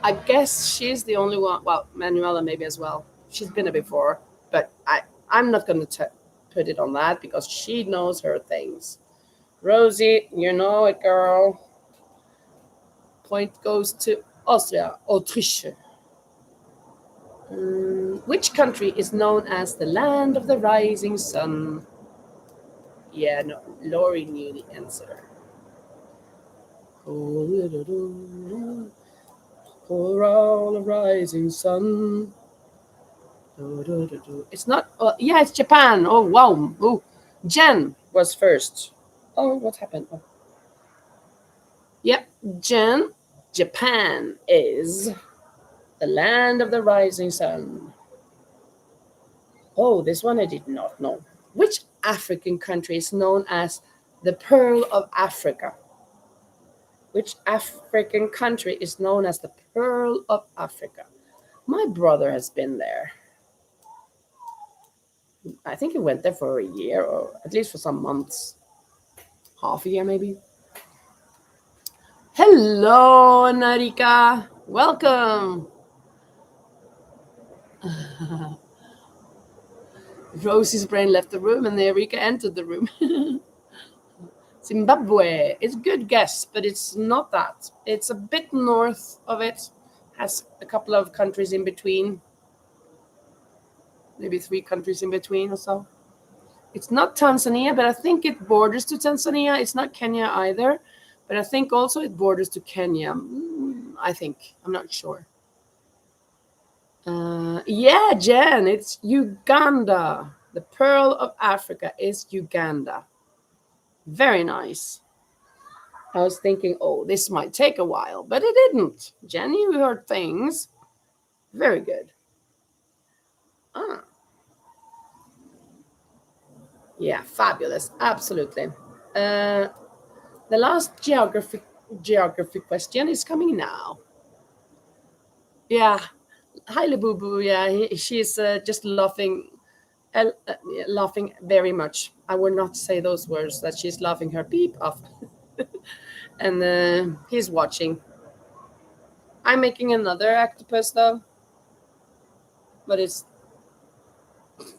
I guess she's the only one. Well, Manuela maybe as well. She's been there before, but I'm not going to put it on that because she knows her things. Rosie, you know it, girl. Point goes to Austria, Autriche. Which country is known as the land of the rising sun? Yeah, no, Lori knew the answer. For all the rising sun. It's not. Yeah, it's Japan. Oh wow. Oh, Jen was first. Oh, what happened? Oh. Yep, Jen. Japan is the land of the rising sun. Oh, this one I did not know. Which African country is known as the Pearl of Africa? Which African country is known as the Pearl of Africa? My brother has been there. I think he went there for a year or at least for some months. Half a year maybe. Hello, Narika. Welcome. Rosie's brain left the room and Narika entered the room. Zimbabwe. It's a good guess, but it's not that. It's a bit north of it. Has a couple of countries in between. Maybe 3 countries in between or so. It's not Tanzania, but I think it borders to Tanzania. It's not Kenya either, but I think also it borders to Kenya. I think. I'm not sure. Yeah, Jen, it's Uganda. The Pearl of Africa is Uganda. Very nice. I was thinking, oh, this might take a while, but it didn't. Jen, you heard things. Very good. Ah. Yeah, fabulous. Absolutely. The last geography question is coming now. Yeah. Hi, Boo. Yeah, she's just laughing, laughing very much. I will not say those words that she's laughing her beep off. And he's watching. I'm making another octopus though, but it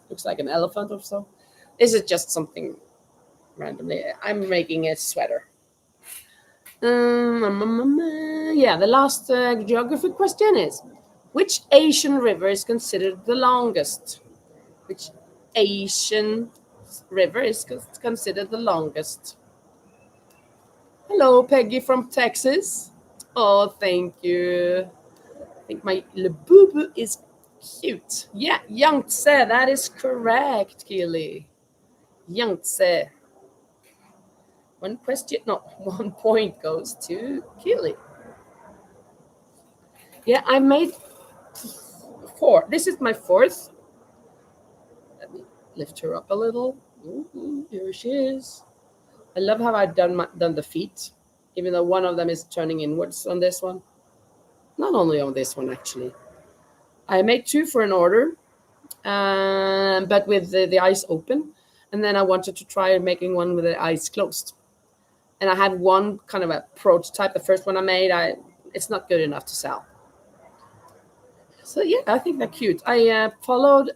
looks like an elephant or so. This is just something randomly. I'm making a sweater. Yeah, the last geography question is, which Asian river is considered the longest? Which Asian river is considered the longest? Hello, Peggy from Texas. Oh, thank you. I think my Labubu is cute. Yeah, Yangtze, that is correct, Keely. Yangtze. One question, no, 1 point goes to Keely. Yeah, I made 4. This is my 4th. Let me lift her up a little. Here she is. I love how I've done the feet, even though one of them is turning inwards on this one. Not only on this one, actually. I made 2 for an order, but with the eyes open. And then I wanted to try making one with the eyes closed. And I have one kind of a prototype. The first one I made, it's not good enough to sell. So yeah, I think they're cute. I followed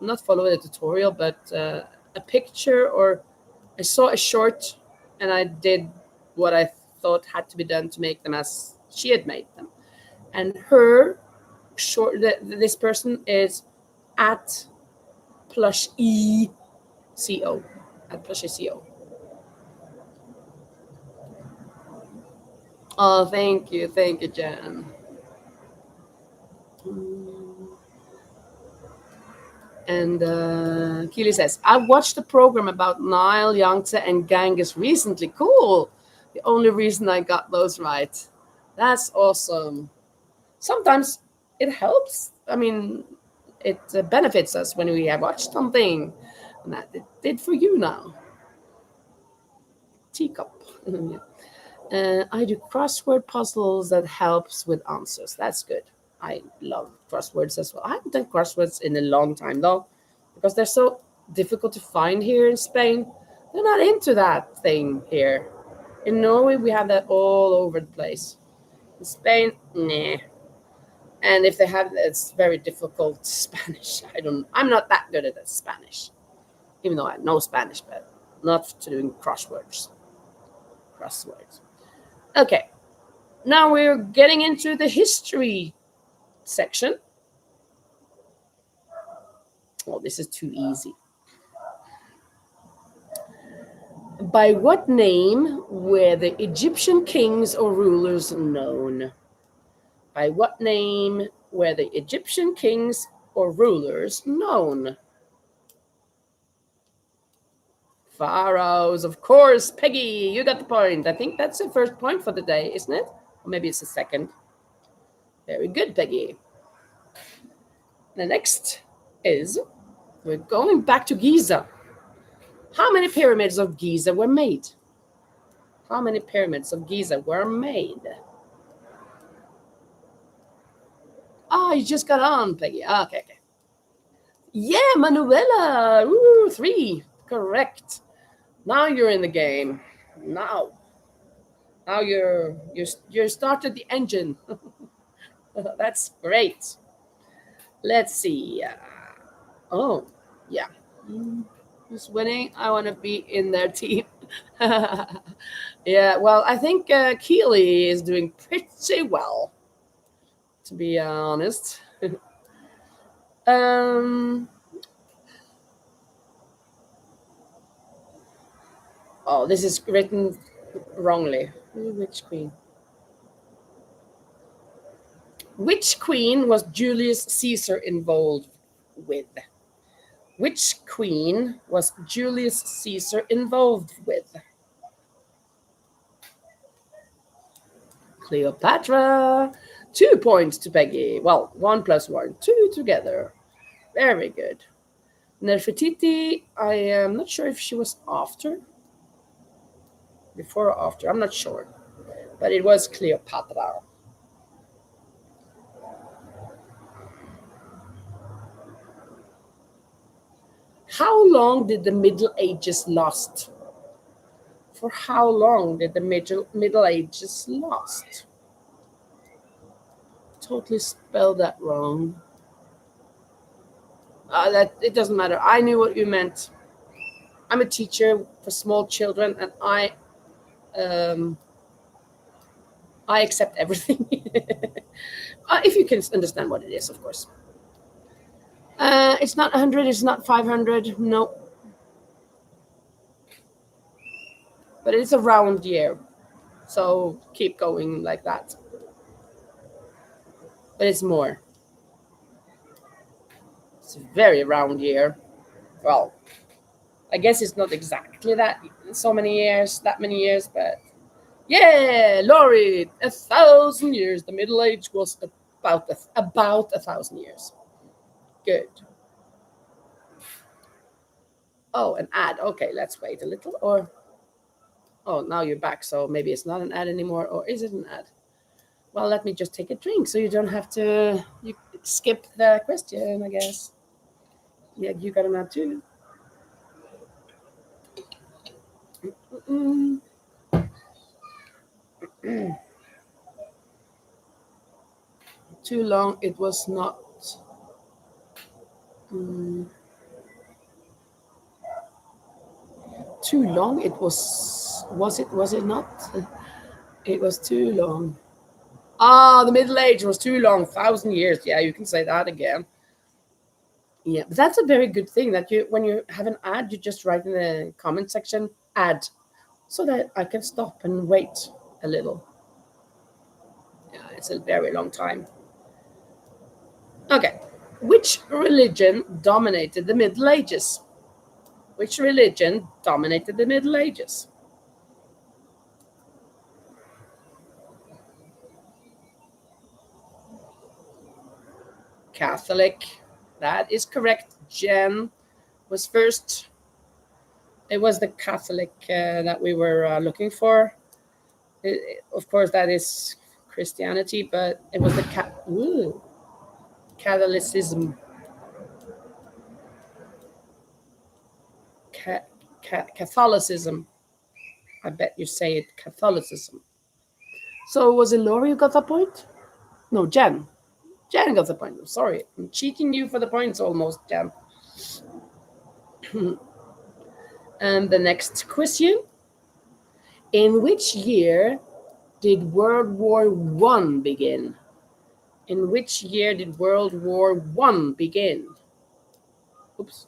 not followed a tutorial, but a picture, or I saw a short, and I did what I thought had to be done to make them as she had made them. And her short, this person is at plush ECO, at plush ECO. Oh, thank you, Jen. And Keely says, I watched a program about Nile, Yangtze, and Ganges recently. Cool. The only reason I got those right. That's awesome. Sometimes it helps. I mean, it benefits us when we have watched something. And that it did for you now. Teacup. Yeah. I do crossword puzzles that helps with answers. That's good. I love crosswords as well. I haven't done crosswords in a long time though, because they're so difficult to find here in Spain. They're not into that thing here. In Norway, we have that all over the place. In Spain, nah. And if they have, it's very difficult Spanish. I'm not that good at Spanish, even though I know Spanish, but not to doing crosswords. Okay, now we're getting into the history section. Oh, this is too easy. By what name were the Egyptian kings or rulers known? By what name were the Egyptian kings or rulers known? Pharaohs, of course. Peggy, you got the point. I think that's the first point for the day, isn't it? Or maybe it's the second. Very good, Peggy. The next is, we're going back to Giza. How many pyramids of Giza were made? How many pyramids of Giza were made? Oh, you just got on, Peggy. Okay. Yeah, Manuela. Ooh, 3. Correct. Now you're in the game. Now you're started the engine. That's great. Let's see. Oh, yeah. Who's winning? I want to be in their team. Yeah, well, I think Keely is doing pretty well, to be honest. Oh, this is written wrongly. Which queen? Which queen was Julius Caesar involved with? Which queen was Julius Caesar involved with? Cleopatra. 2 points to Peggy. Well, 1 + 1. 2 together. Very good. Nefertiti, I am not sure if she was after. Before or after, I'm not sure. But it was Cleopatra. How long did the Middle Ages last? For how long did the Middle Ages last? Totally spelled that wrong. That it doesn't matter. I knew what you meant. I'm a teacher for small children, and I accept everything. If you can understand what it is, of course. It's not 100. It's not 500. No. But it's a round year, so keep going like that. But it's more. It's a very round year. Well, I guess it's not exactly that many years, but yeah, Laurie, 1,000 years. The Middle Age was about 1,000 years. Good. Oh, an ad. Okay, let's wait a little. Or, oh, now you're back, so maybe it's not an ad anymore, or is it an ad? Well, let me just take a drink so you don't have to skip the question, I guess. Yeah, you got an ad too. Too long, it was not. Too long, it was it not? It was too long. The Middle Age was too long, 1,000 years. Yeah, you can say that again. Yeah, but that's a very good thing that when you have an ad, you just write in the comment section ad, so that I can stop and wait a little. Yeah, it's a very long time. Okay, Which religion dominated the Middle Ages? Which religion dominated the Middle Ages? Catholic. That is correct. Jen was first. It was the Catholic that we were looking for. Of course, that is Christianity, but it was the Catholicism. Catholicism. I bet you say it Catholicism. So was it Laurie who got that point? No, Jen. Jen got the point. I'm sorry. I'm cheating you for the points almost, Jen. And the next question. In which year did World War One begin? In which year did World War One begin? Oops.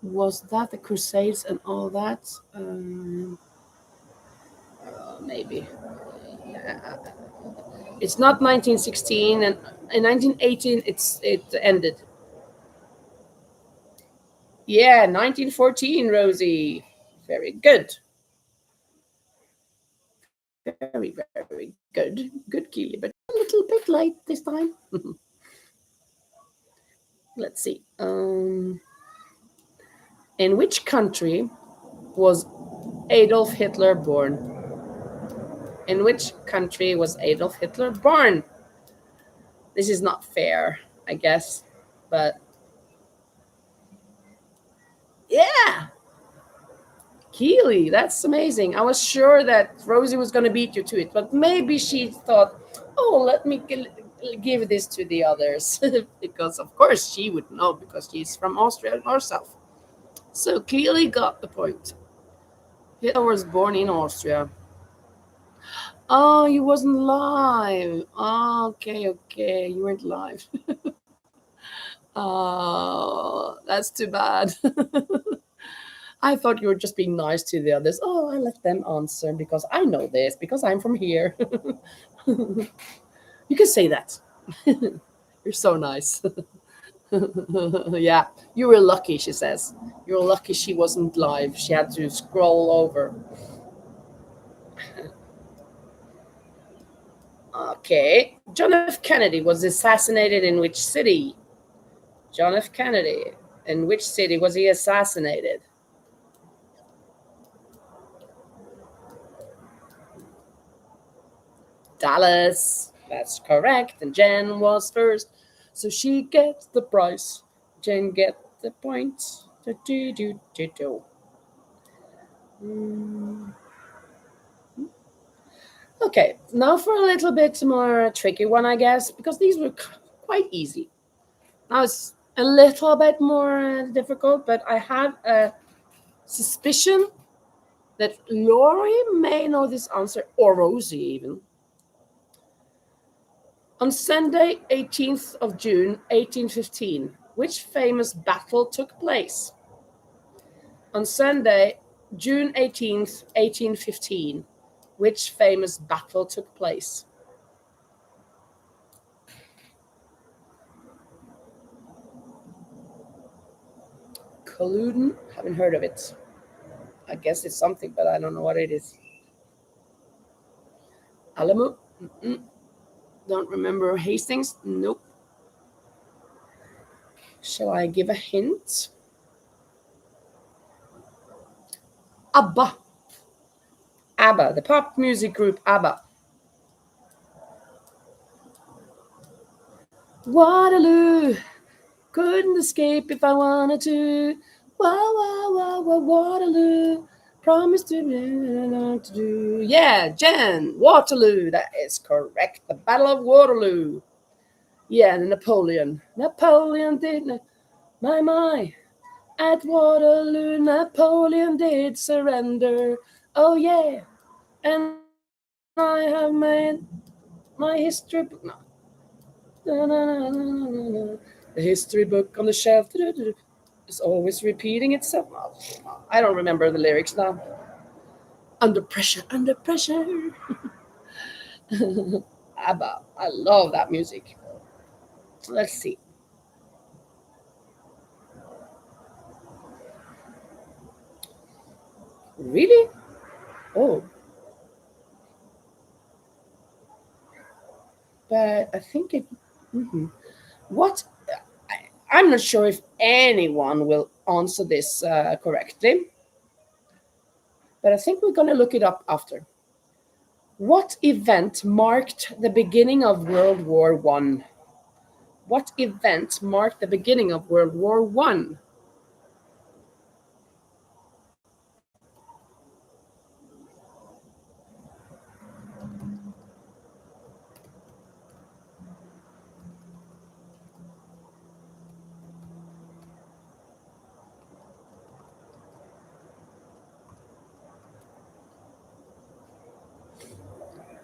Was that the Crusades and all that? Maybe. It's not 1916, and in 1918 it ended. Yeah, 1914, Rosie. Very good. Very, very good. Good, Keely, but a little bit late this time. Let's see. In which country was Adolf Hitler born? In which country was Adolf Hitler born? This is not fair, I guess, but yeah, Keely, that's amazing. I was sure that Rosie was going to beat you to it, but maybe she thought, oh, let me give this to the others. Because, of course, she would know because she's from Austria herself. So Keely got the point. Hitler was born in Austria. Oh, you wasn't live. Oh, okay. You weren't live. Oh, that's too bad. I thought you were just being nice to the others. Oh, I let them answer because I know this, because I'm from here. You can say that. You're so nice. Yeah, you were lucky, she says. You're lucky she wasn't live. She had to scroll over. Okay. John F. Kennedy was assassinated in which city? John F. Kennedy. In which city was he assassinated? Dallas. That's correct. And Jen was first. So she gets the prize. Jen get the points. Okay, now for a little bit more tricky one, I guess, because these were quite easy. Now it's a little bit more difficult, but I have a suspicion that Laurie may know this answer, or Rosie even. On Sunday, 18th of June, 1815, which famous battle took place? On Sunday, June 18th, 1815, which famous battle took place? Culloden? Haven't heard of it. I guess it's something, but I don't know what it is. Alamo? Mm-mm. Don't remember. Hastings? Nope. Shall I give a hint? ABBA. ABBA, the pop music group ABBA. Waterloo, couldn't escape if I wanted to. Waterloo, promised to do. Yeah, Jen, Waterloo, that is correct. The Battle of Waterloo. Yeah, and Napoleon. Napoleon did, my. At Waterloo, Napoleon did surrender. Oh, yeah. And I have made my history book. No. The history book on the shelf is always repeating itself. I don't remember the lyrics now. Under pressure, under pressure. ABBA. I love that music. Let's see. Really? Oh, but I think it. Mhm. What? I'm not sure if anyone will answer this correctly, but I think we're going to look it up after. What event marked the beginning of World War One? What event marked the beginning of World War One?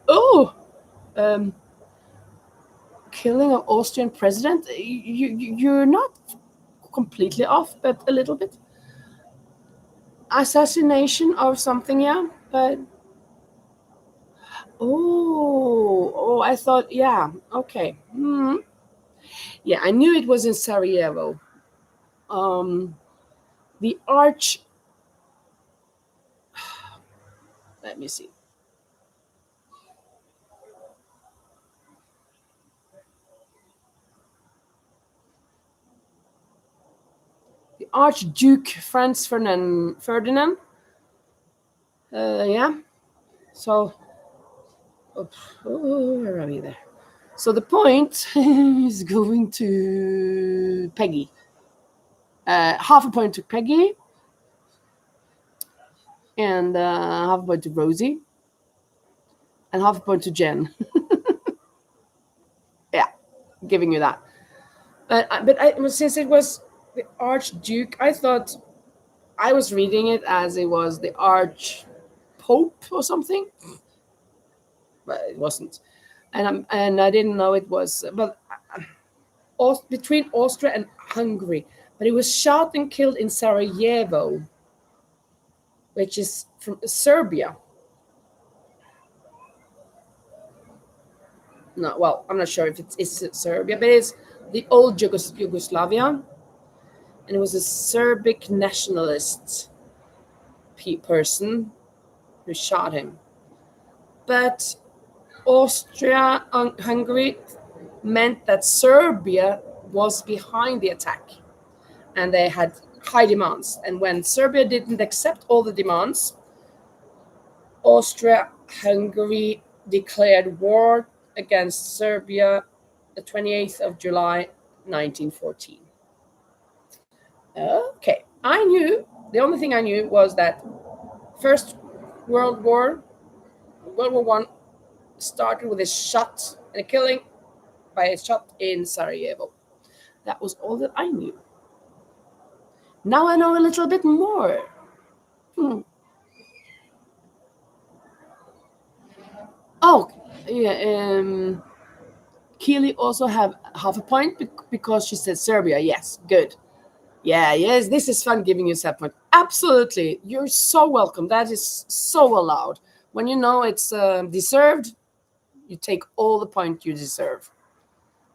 Oh, um, killing of Austrian president. You're not completely off, but a little bit. Assassination of something, yeah. But oh, I thought, yeah, okay. Yeah, I knew it was in Sarajevo. Um, the arch. Let me see. The Archduke Franz Ferdinand. Yeah. So, where are we there? So the point is going to Peggy. Half a point to Peggy, and half a point to Rosie, and half a point to Jen. Yeah, giving you that. Since it was the Archduke, I thought I was reading it as it was the Arch Pope or something, but it wasn't. And I didn't know it was. But between Austria and Hungary, but he was shot and killed in Sarajevo, which is from Serbia. No, well, I'm not sure if it's Serbia, but it's the old Yugoslavia, and it was a Serbic nationalist person who shot him. But Austria Hungary meant that Serbia was behind the attack, and they had high demands. And when Serbia didn't accept all the demands, Austria Hungary declared war against Serbia the 28th of July 1914. Okay, I knew, the only thing I knew was that First World War, World War One, started with a shot and a killing by a shot in Sarajevo. That was all that I knew. Now I know a little bit more. Hmm. Oh, yeah. Keely also have half a point because she said Serbia. Yes, good. Yeah, yes, this is fun giving you that point. Absolutely. You're so welcome. That is so allowed. When you know it's deserved, you take all the point you deserve.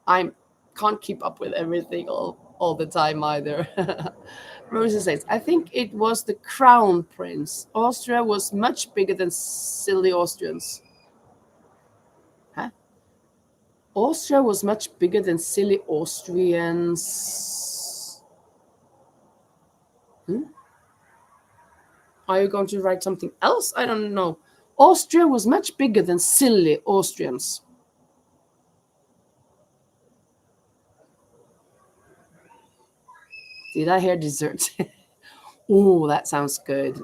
I can't keep up with everything all the time either. Rosa says, I think it was the crown prince. Austria was much bigger than silly Austrians. Huh? Austria was much bigger than silly Austrians. Hmm? Are you going to write something else? I don't know. Austria was much bigger than silly Austrians. Did I hear dessert? Oh, that sounds good.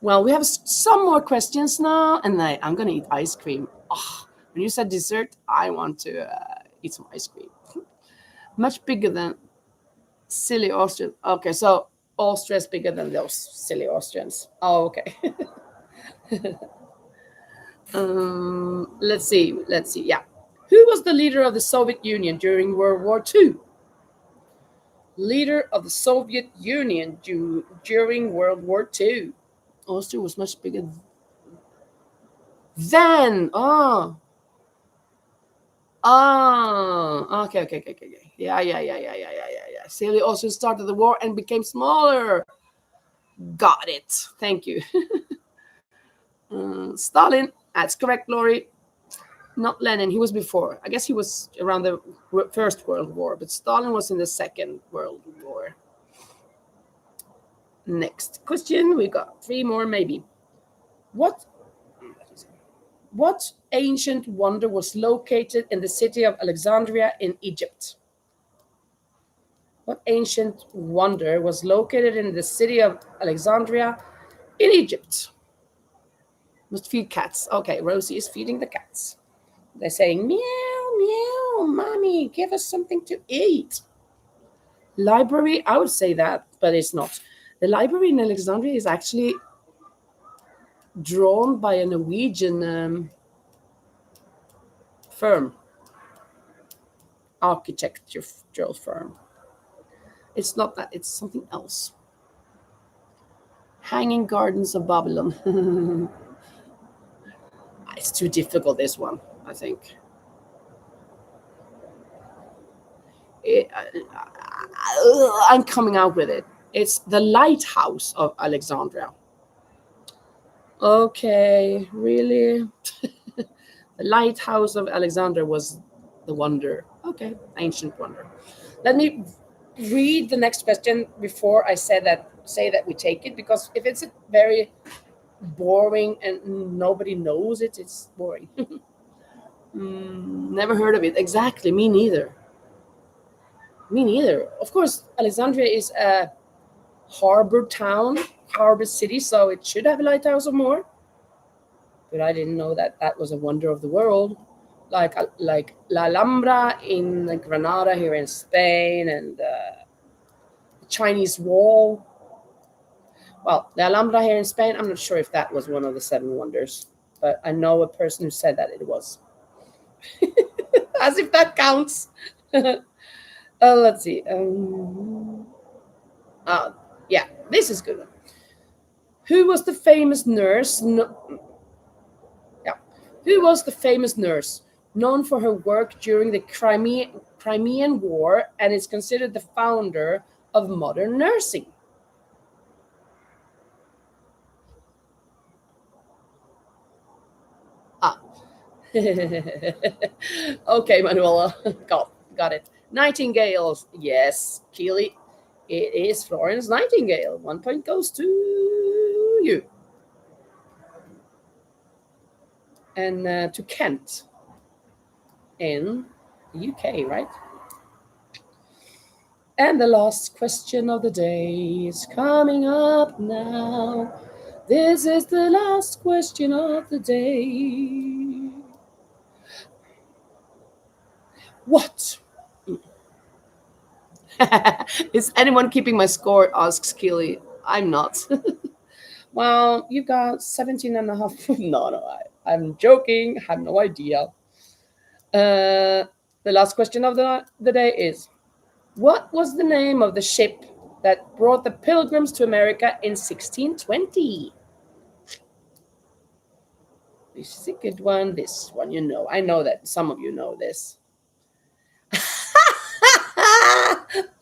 Well, we have some more questions now, and I'm going to eat ice cream. Oh, when you said dessert, I want to eat some ice cream. Much bigger than silly Austrians. Okay, so Austria is bigger than those silly Austrians. Oh, okay. Let's see. Let's see. Yeah. Who was the leader of the Soviet Union during World War II? Leader of the Soviet Union during World War II. Austria was much bigger then. Oh. Oh. Okay. Yeah. Silly Austria started the war and became smaller. Got it. Thank you. Stalin. That's correct, Lori. Not Lenin. He was before. I guess he was around the First World War, but Stalin was in the Second World War. Next question. We got 3 more, maybe. What ancient wonder was located in the city of Alexandria in Egypt? What ancient wonder was located in the city of Alexandria in Egypt? Must feed cats. Okay, Rosie is feeding the cats. They're saying, meow, meow, mommy, give us something to eat. Library, I would say that, but it's not. The library in Alexandria is actually drawn by a Norwegian firm, architectural firm. It's not that, it's something else. Hanging Gardens of Babylon. It's too difficult, this one, I think. I'm coming out with it. It's the Lighthouse of Alexandria. Okay, really? The Lighthouse of Alexandria was the wonder. Okay, ancient wonder. Let me read the next question before I say that we take it, because if it's a very boring and nobody knows it, it's boring. Never heard of it. Exactly, me neither. Me neither. Of course, Alexandria is a harbor town, harbor city, so it should have a lighthouse or more. But I didn't know that that was a wonder of the world, like La Alhambra in Granada here in Spain, and the Chinese Wall. Well, the Alhambra here in Spain, I'm not sure if that was one of the 7 wonders, but I know a person who said that it was. As if that counts. Let's see. Yeah, this is good. Who was the famous nurse? Who was the famous nurse known for her work during the Crimean War and is considered the founder of modern nursing? Okay, Manuela, got it. Nightingales, yes, Keely, it is Florence Nightingale. 1 point goes to you. And to Kent in the UK, right? And the last question of the day is coming up now. This is the last question of the day. What? Is anyone keeping my score? Asks Keely. I'm not. Well, you got 17 and a half. No, I'm joking. I have no idea. The last question of the day is, what was the name of the ship that brought the Pilgrims to America in 1620? This is a good one. This one, you know. I know that some of you know this.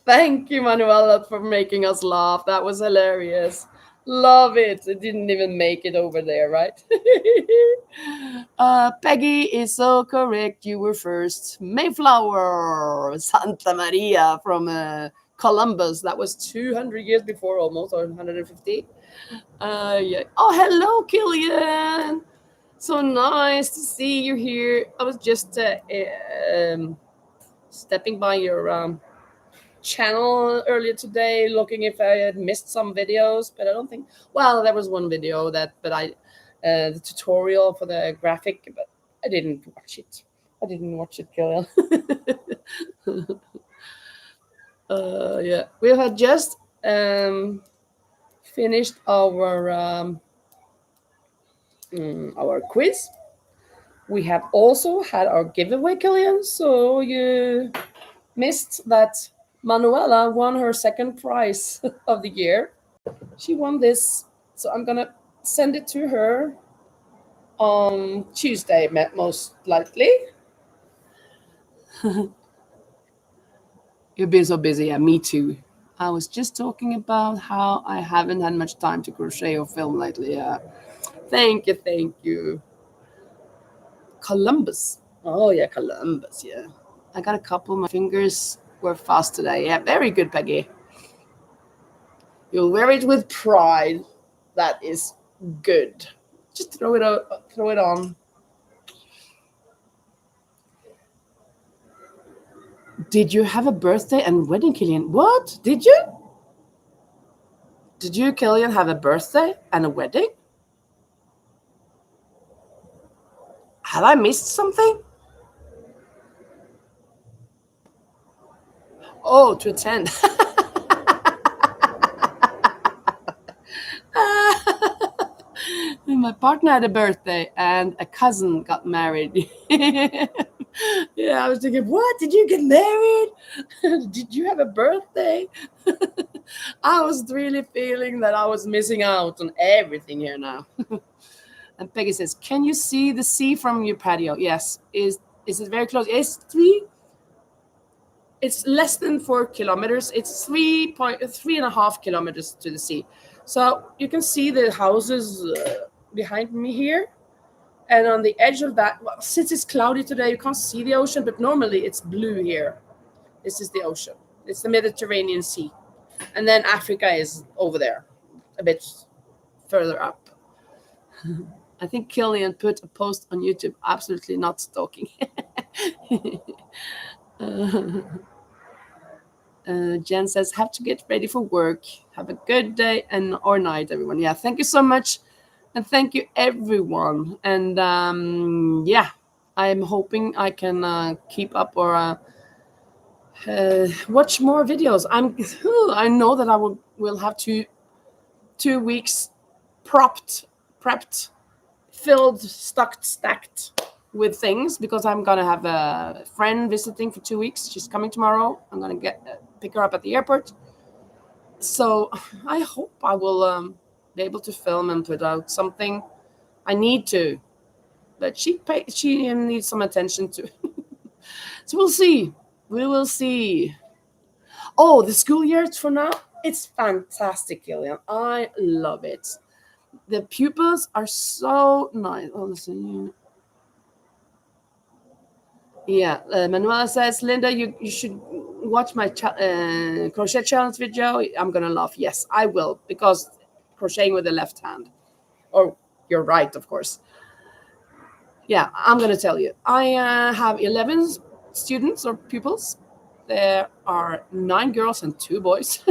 Thank you, Manuela, for making us laugh. That was hilarious. Love it. It didn't even make it over there, right? Peggy is so correct. You were first. Mayflower, Santa Maria from Columbus. That was 200 years before, almost, or 150. Yeah. Oh, hello, Killian. So nice to see you here. I was just stepping by your channel earlier today, looking if I had missed some videos, but I don't think. Well, there was one video the tutorial for the graphic, but I didn't watch it. Killian. Yeah, we had just finished our quiz. We have also had our giveaway, Killian. So you missed that Manuela won her second prize of the year. She won this, so I'm gonna send it to her on Tuesday, most likely. You've been so busy. Yeah, me too. I was just talking about how I haven't had much time to crochet or film lately. Yeah. Thank you, thank you. Columbus. Oh yeah, Columbus. Yeah. I got a couple. My fingers were fast today. Yeah, very good, Peggy. You'll wear it with pride. That is good. Just throw it out, throw it on. Did you have a birthday and wedding, Killian? What? Did you? Did you, Killian, have a birthday and a wedding? Have I missed something? Oh, to attend. My partner had a birthday and a cousin got married. Yeah, I was thinking, what? Did you get married? Did you have a birthday? I was really feeling that I was missing out on everything here now. And Peggy says, can you see the sea from your patio? Yes. Is it very close? It's less than 4 kilometers. It's 3.5 kilometers to the sea. So you can see the houses behind me here. And on the edge of that, well, since it's cloudy today, you can't see the ocean, but normally it's blue here. This is the ocean. It's the Mediterranean Sea. And then Africa is over there, a bit further up. I think Killian put a post on YouTube. Absolutely not stalking. Jen says, have to get ready for work. Have a good day or night, everyone. Yeah, thank you so much. And thank you, everyone. And yeah, I'm hoping I can keep up or watch more videos. I know that I will have 2 weeks prepped, filled, stacked with things because I'm gonna have a friend visiting for 2 weeks. She's coming tomorrow. I'm gonna pick her up at the airport. So I hope I will be able to film and put out something. I need to, but she needs some attention too. So we'll see. We will see. Oh, the school year for now, it's fantastic, Gillian. I love it. The pupils are so nice. Oh, listen. Yeah, Manuela says, Linda, you should watch my crochet challenge video. I'm gonna laugh. Yes, I will, because crocheting with the left hand, or your right, of course. Yeah, I'm gonna tell you. I have 11 students or pupils. There are 9 girls and 2 boys,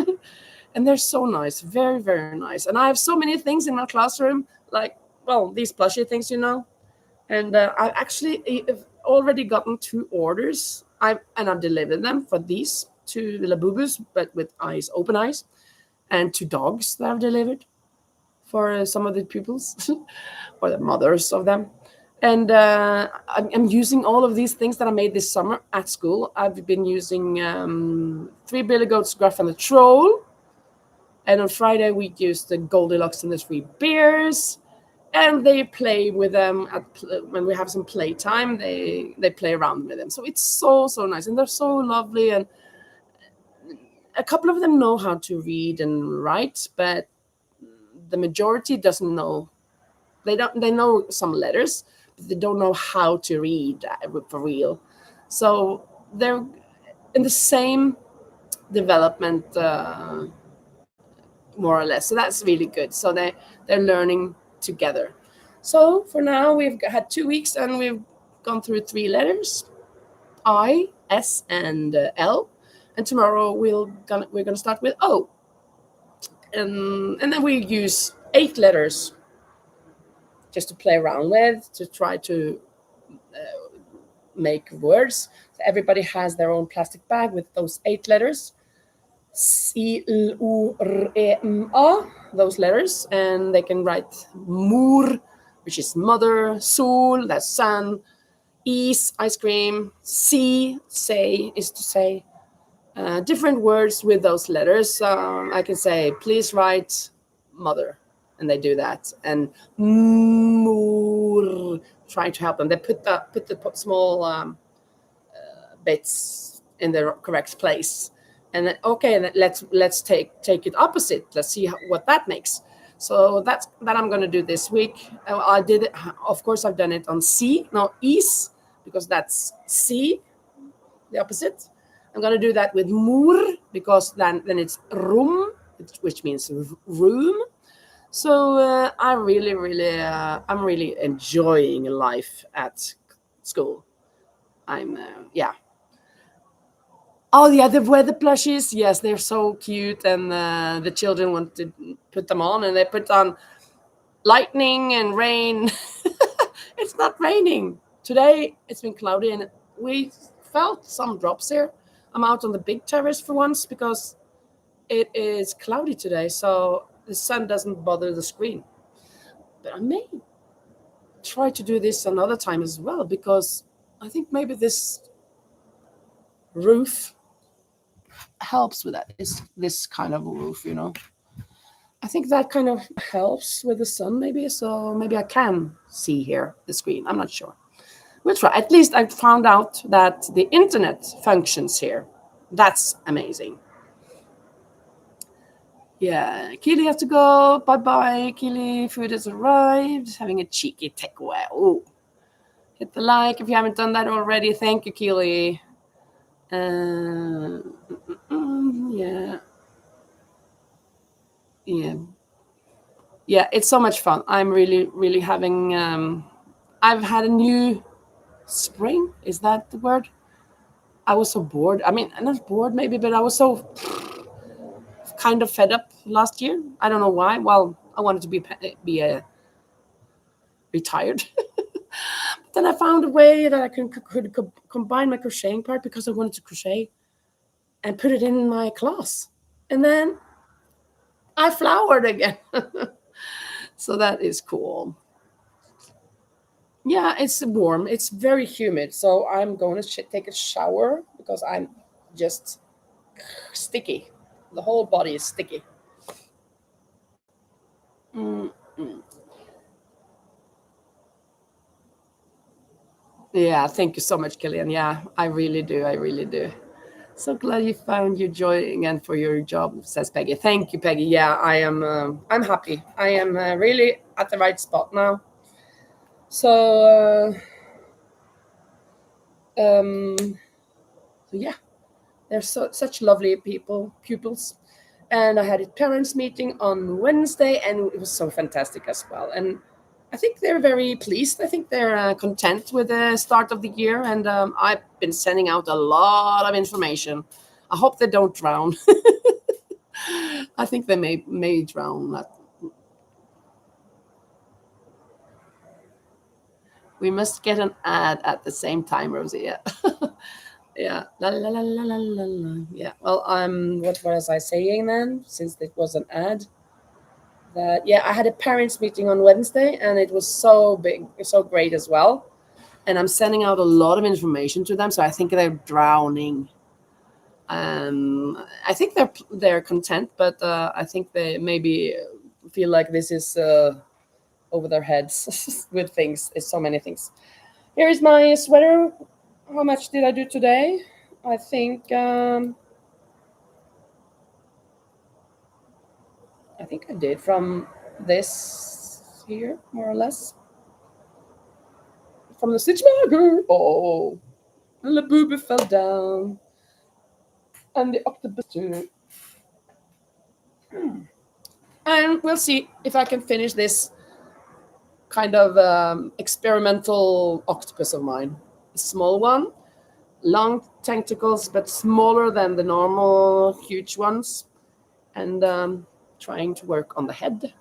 and they're so nice, very, very nice. And I have so many things in my classroom, like, well, these plushy things, and I've actually already gotten 2 orders. I've delivered them for these 2 Labubus, but with open eyes, and 2 dogs that I've delivered for some of the pupils or the mothers of them. And I'm using all of these things that I made this summer at school. I've been using 3 billy goats, Gruff and the Troll. And on Friday, we used the Goldilocks and the 3 Bears. And they play with them when we have some playtime. They play around with them. So it's so nice. And they're so lovely. And a couple of them know how to read and write, but the majority doesn't know. They know some letters, but they don't know how to read for real. So they're in the same development, more or less. So that's really good. So they're learning together. So for now, we've had 2 weeks and we've gone through 3 letters, I, S, and L. And tomorrow we're gonna start with O. And then we use 8 letters just to play around with, to try to make words. So everybody has their own plastic bag with those 8 letters. C-L-U-R-E-M-A, those letters, and they can write mur, which is mother, sol, that's sun, is, ice cream, si, say, is to say. Different words with those letters. I can say, please write mother, and they do that. And mur, trying to help them. They put the small bits in the correct place. And then, okay, then let's take it opposite. Let's see what that makes. So that I'm going to do this week. I did it, of course I've done it on C, no, E's, because that's C, the opposite. I'm going to do that with mur, because then it's rum, which means room. So I'm really enjoying life at school. I'm yeah. Oh yeah, the weather plushies. Yes, they're so cute, and the children want to put them on, and they put on lightning and rain. It's not raining today. It's been cloudy, and we felt some drops here. I'm out on the big terrace for once because it is cloudy today, so the sun doesn't bother the screen. But I may try to do this another time as well, because I think maybe this roof helps with that. This kind of roof, I think that kind of helps with the sun, maybe. So maybe I can see here the screen. I'm not sure. We'll try. At least I found out that the internet functions here. That's amazing. Yeah, Keely has to go. Bye-bye, Keely. Food has arrived. Having a cheeky takeaway. Oh, hit the like if you haven't done that already. Thank you, Keely. Yeah. Yeah, it's so much fun. I'm really having I've had a new spring. Is that the word? I was so bored. I mean, not bored maybe, but I was so kind of fed up last year. I don't know why. Well, I wanted to be retired. But then I found a way that I could combine my crocheting part, because I wanted to crochet and put it in my class. And then I flowered again. So that is cool. Yeah, it's warm. It's very humid. So I'm going to take a shower because I'm just sticky. The whole body is sticky. Mm-mm. Yeah, thank you so much, Killian. Yeah, I really do. I really do. So glad you found your joy again for your job, says Peggy. Thank you, Peggy. Yeah, I am. I'm happy. I am really at the right spot now. So, so yeah, they're such lovely pupils. And I had a parents meeting on Wednesday, and it was so fantastic as well. And I think they're very pleased. I think they're content with the start of the year, and I've been sending out a lot of information. I hope they don't drown. I think they may drown. We must get an ad at the same time, Rosie. Yeah. Yeah. La, la, la, la, la, la, la. Yeah. Well, what was I saying then? Since it was an ad, that yeah, I had a parents meeting on Wednesday, and it was so big, so great as well. And I'm sending out a lot of information to them, so I think they're drowning. I think they're content, but I think they maybe feel like this is over their heads with things. It's so many things. Here is my sweater. How much did I do today? I think I did from this here, more or less. From the stitch marker. Oh, and the booby fell down. And the octopus too. And we'll see if I can finish this kind of experimental octopus of mine. A small one, long tentacles, but smaller than the normal huge ones. And trying to work on the head.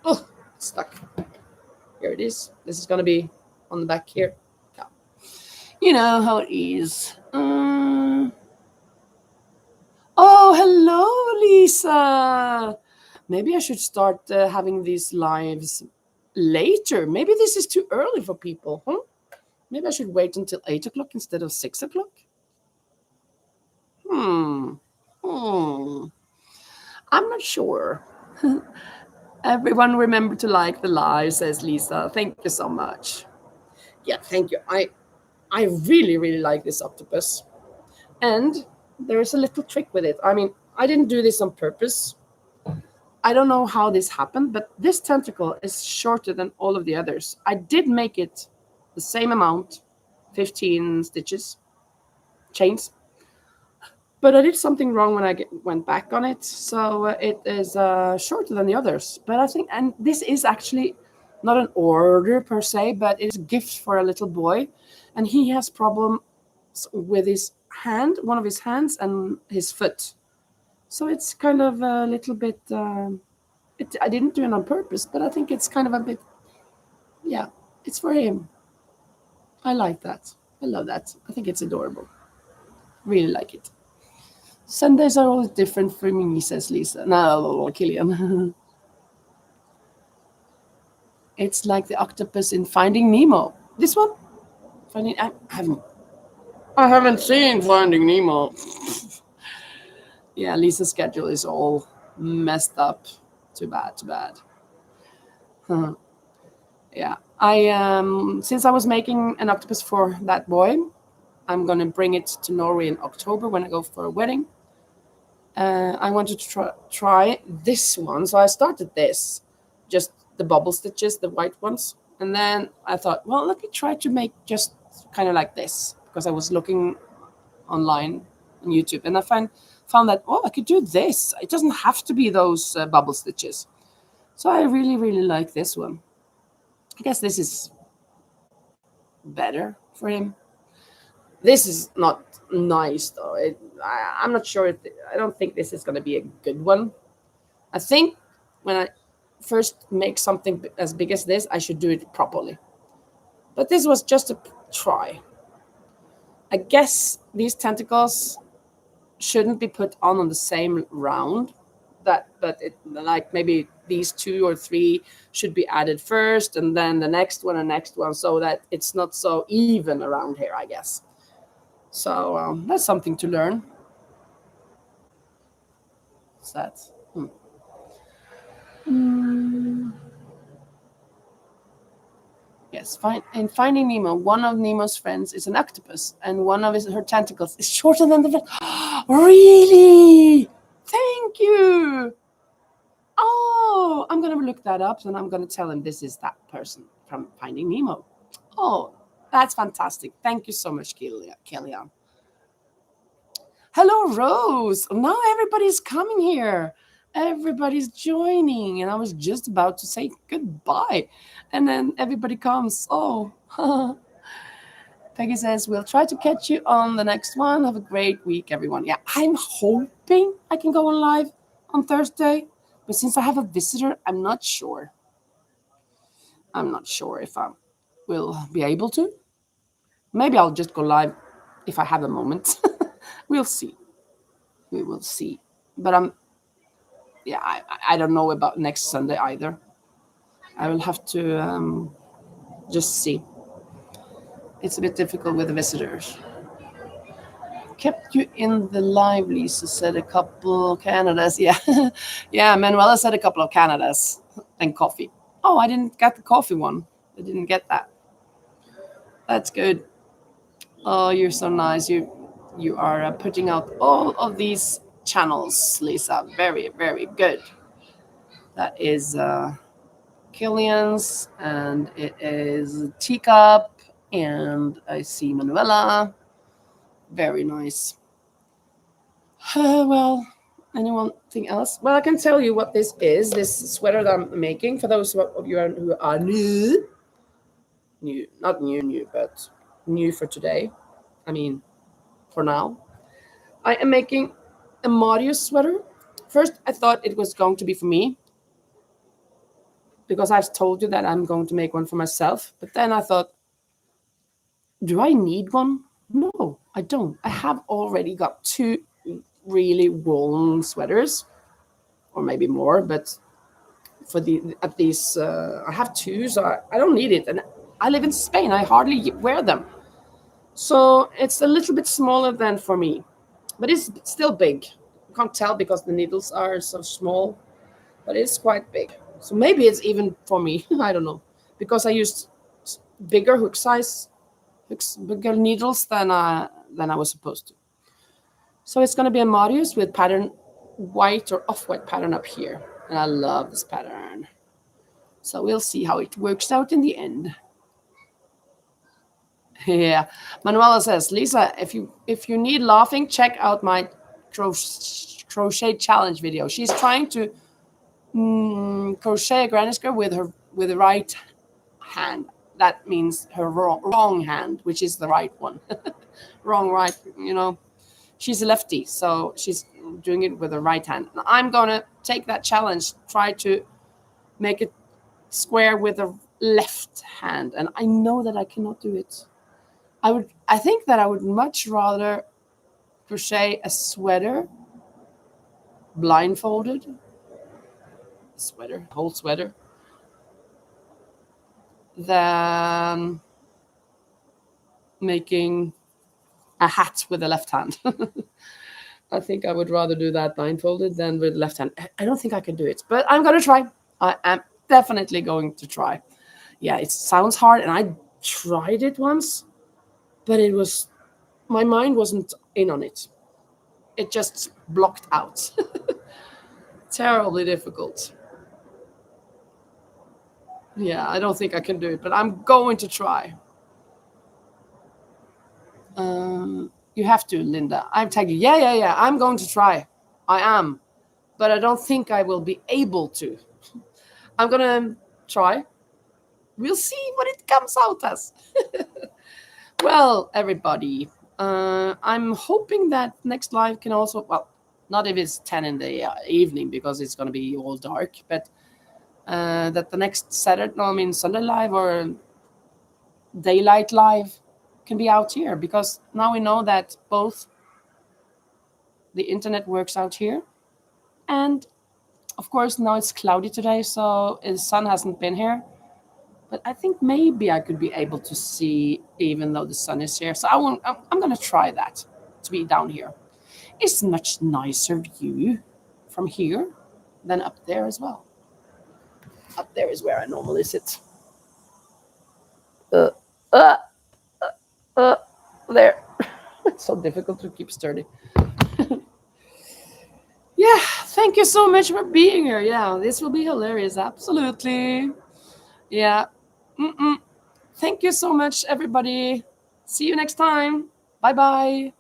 Oh, it's stuck. Here it is. This is going to be on the back here. Yeah. You know how it is. Oh, hello, Lisa. Maybe I should start having these lives later. Maybe this is too early for people, huh? Maybe I should wait until 8 o'clock instead of 6 o'clock. Hmm. I'm not sure. Everyone remember to like the live, says Lisa. Thank you so much. Yeah, thank you. I really like this octopus. And there is a little trick with it. I mean, I didn't do this on purpose. I don't know how this happened, but this tentacle is shorter than all of the others. I did make it the same amount, 15 stitches, chains, but I did something wrong when I went back on it. So it is shorter than the others. But I think, and this is actually not an order per se, but it's a gift for a little boy. And he has problems with his hand, one of his hands and his foot. So it's kind of a little bit, I didn't do it on purpose, but I think it's kind of a bit, yeah, it's for him. I like that. I love that. I think it's adorable. Really like it. Sundays are always different for me, says Lisa. No, Killian. It's like the octopus in Finding Nemo. This one? I haven't seen Finding Nemo. Yeah, Lisa's schedule is all messed up. Too bad, too bad. Yeah, since I was making an octopus for that boy, I'm gonna bring it to Norway in October when I go for a wedding. I wanted to try this one, so I started this, just the bubble stitches, the white ones, and then I thought, well, let me try to make just kind of like this, because I was looking online on YouTube, and I found that, oh, I could do this. It doesn't have to be those bubble stitches. So I really, really like this one. I guess this is better for him. This is not nice though. I'm not sure. I don't think this is going to be a good one. I think when I first make something as big as this, I should do it properly. But this was just a try. I guess these tentacles shouldn't be put on the same round. But like maybe these 2 or 3 should be added first, and then the next one, so that it's not so even around here, I guess. So that's something to learn. What's that? Yes, in Finding Nemo, one of Nemo's friends is an octopus, and one of her tentacles is shorter than the friend. Really? Thank you. Oh, I'm going to look that up, and I'm going to tell him this is that person from Finding Nemo. Oh, that's fantastic. Thank you so much, Kellyanne. Hello, Rose. Now everybody's coming here. Everybody's joining, and I was just about to say goodbye, and then everybody comes. Oh, Peggy says, we'll try to catch you on the next one. Have a great week, everyone. Yeah, I'm hoping I can go on live on Thursday, but since I have a visitor, I'm not sure. I'm not sure if I will be able to. Maybe I'll just go live if I have a moment. We'll see. We will see. But I don't know about next Sunday either. I will have to just see. It's a bit difficult with the visitors. Kept you in the live, Lisa said a couple Canadas. Yeah, yeah, Manuela said a couple of Canadas and coffee. Oh, I didn't get the coffee one. I didn't get that. That's good. Oh, you're so nice. You are putting out all of these channels, Lisa. Very, very good. That is Killian's, and it is Teacup, and I see Manuela. Very nice. Well, anything else? Well, I can tell you what this is. This sweater that I'm making, for those of you who are new, not new, but new for today. I mean, for now. I am making a Marius-sweater. First, I thought it was going to be for me, because I've told you that I'm going to make one for myself. But then I thought, do I need one? No, I don't. I have already got 2 really woolen sweaters, or maybe more, but I have 2, so I don't need it. And I live in Spain. I hardly wear them. So it's a little bit smaller than for me, but it's still big. You can't tell because the needles are so small, but it's quite big. So maybe it's even for me. I don't know, because I used bigger bigger needles than I was supposed to. So it's going to be a Marius with pattern white or off-white pattern up here. And I love this pattern. So we'll see how it works out in the end. Yeah. Manuela says, Lisa, if you need laughing, check out my crochet challenge video. She's trying to crochet a granny square with the right hand. That means her wrong hand, which is the right one. Wrong, right, you know. She's a lefty, so she's doing it with the right hand. I'm gonna take that challenge, try to make it square with the left hand, and I know that I cannot do it. I think that I would much rather crochet a sweater blindfolded, whole sweater, than making a hat with the left hand. I think I would rather do that blindfolded than with left hand. I don't think I can do it, but I'm going to try. I am definitely going to try. Yeah, it sounds hard, and I tried it once, but my mind wasn't in on it. It just blocked out. Terribly difficult. Yeah, I don't think I can do it, but I'm going to try. You have to, Linda. I'm tagging you. Yeah. I'm going to try. I am. But I don't think I will be able to. I'm going to try. We'll see what it comes out as. Well, everybody, I'm hoping that next live can also, well, not if it's 10 in the evening because it's going to be all dark, but that the next Sunday live or daylight live can be out here, because now we know that both the internet works out here, and of course now it's cloudy today, so the sun hasn't been here, but I think maybe I could be able to see even though the sun is here. So I'm going to try that, to be down here. It's a much nicer view from here than up there as well. Up there is where I normally sit. There. It's so difficult to keep sturdy. Yeah, thank you so much for being here. Yeah, this will be hilarious. Absolutely. Yeah. Thank you so much, everybody. See you next time. Bye-bye.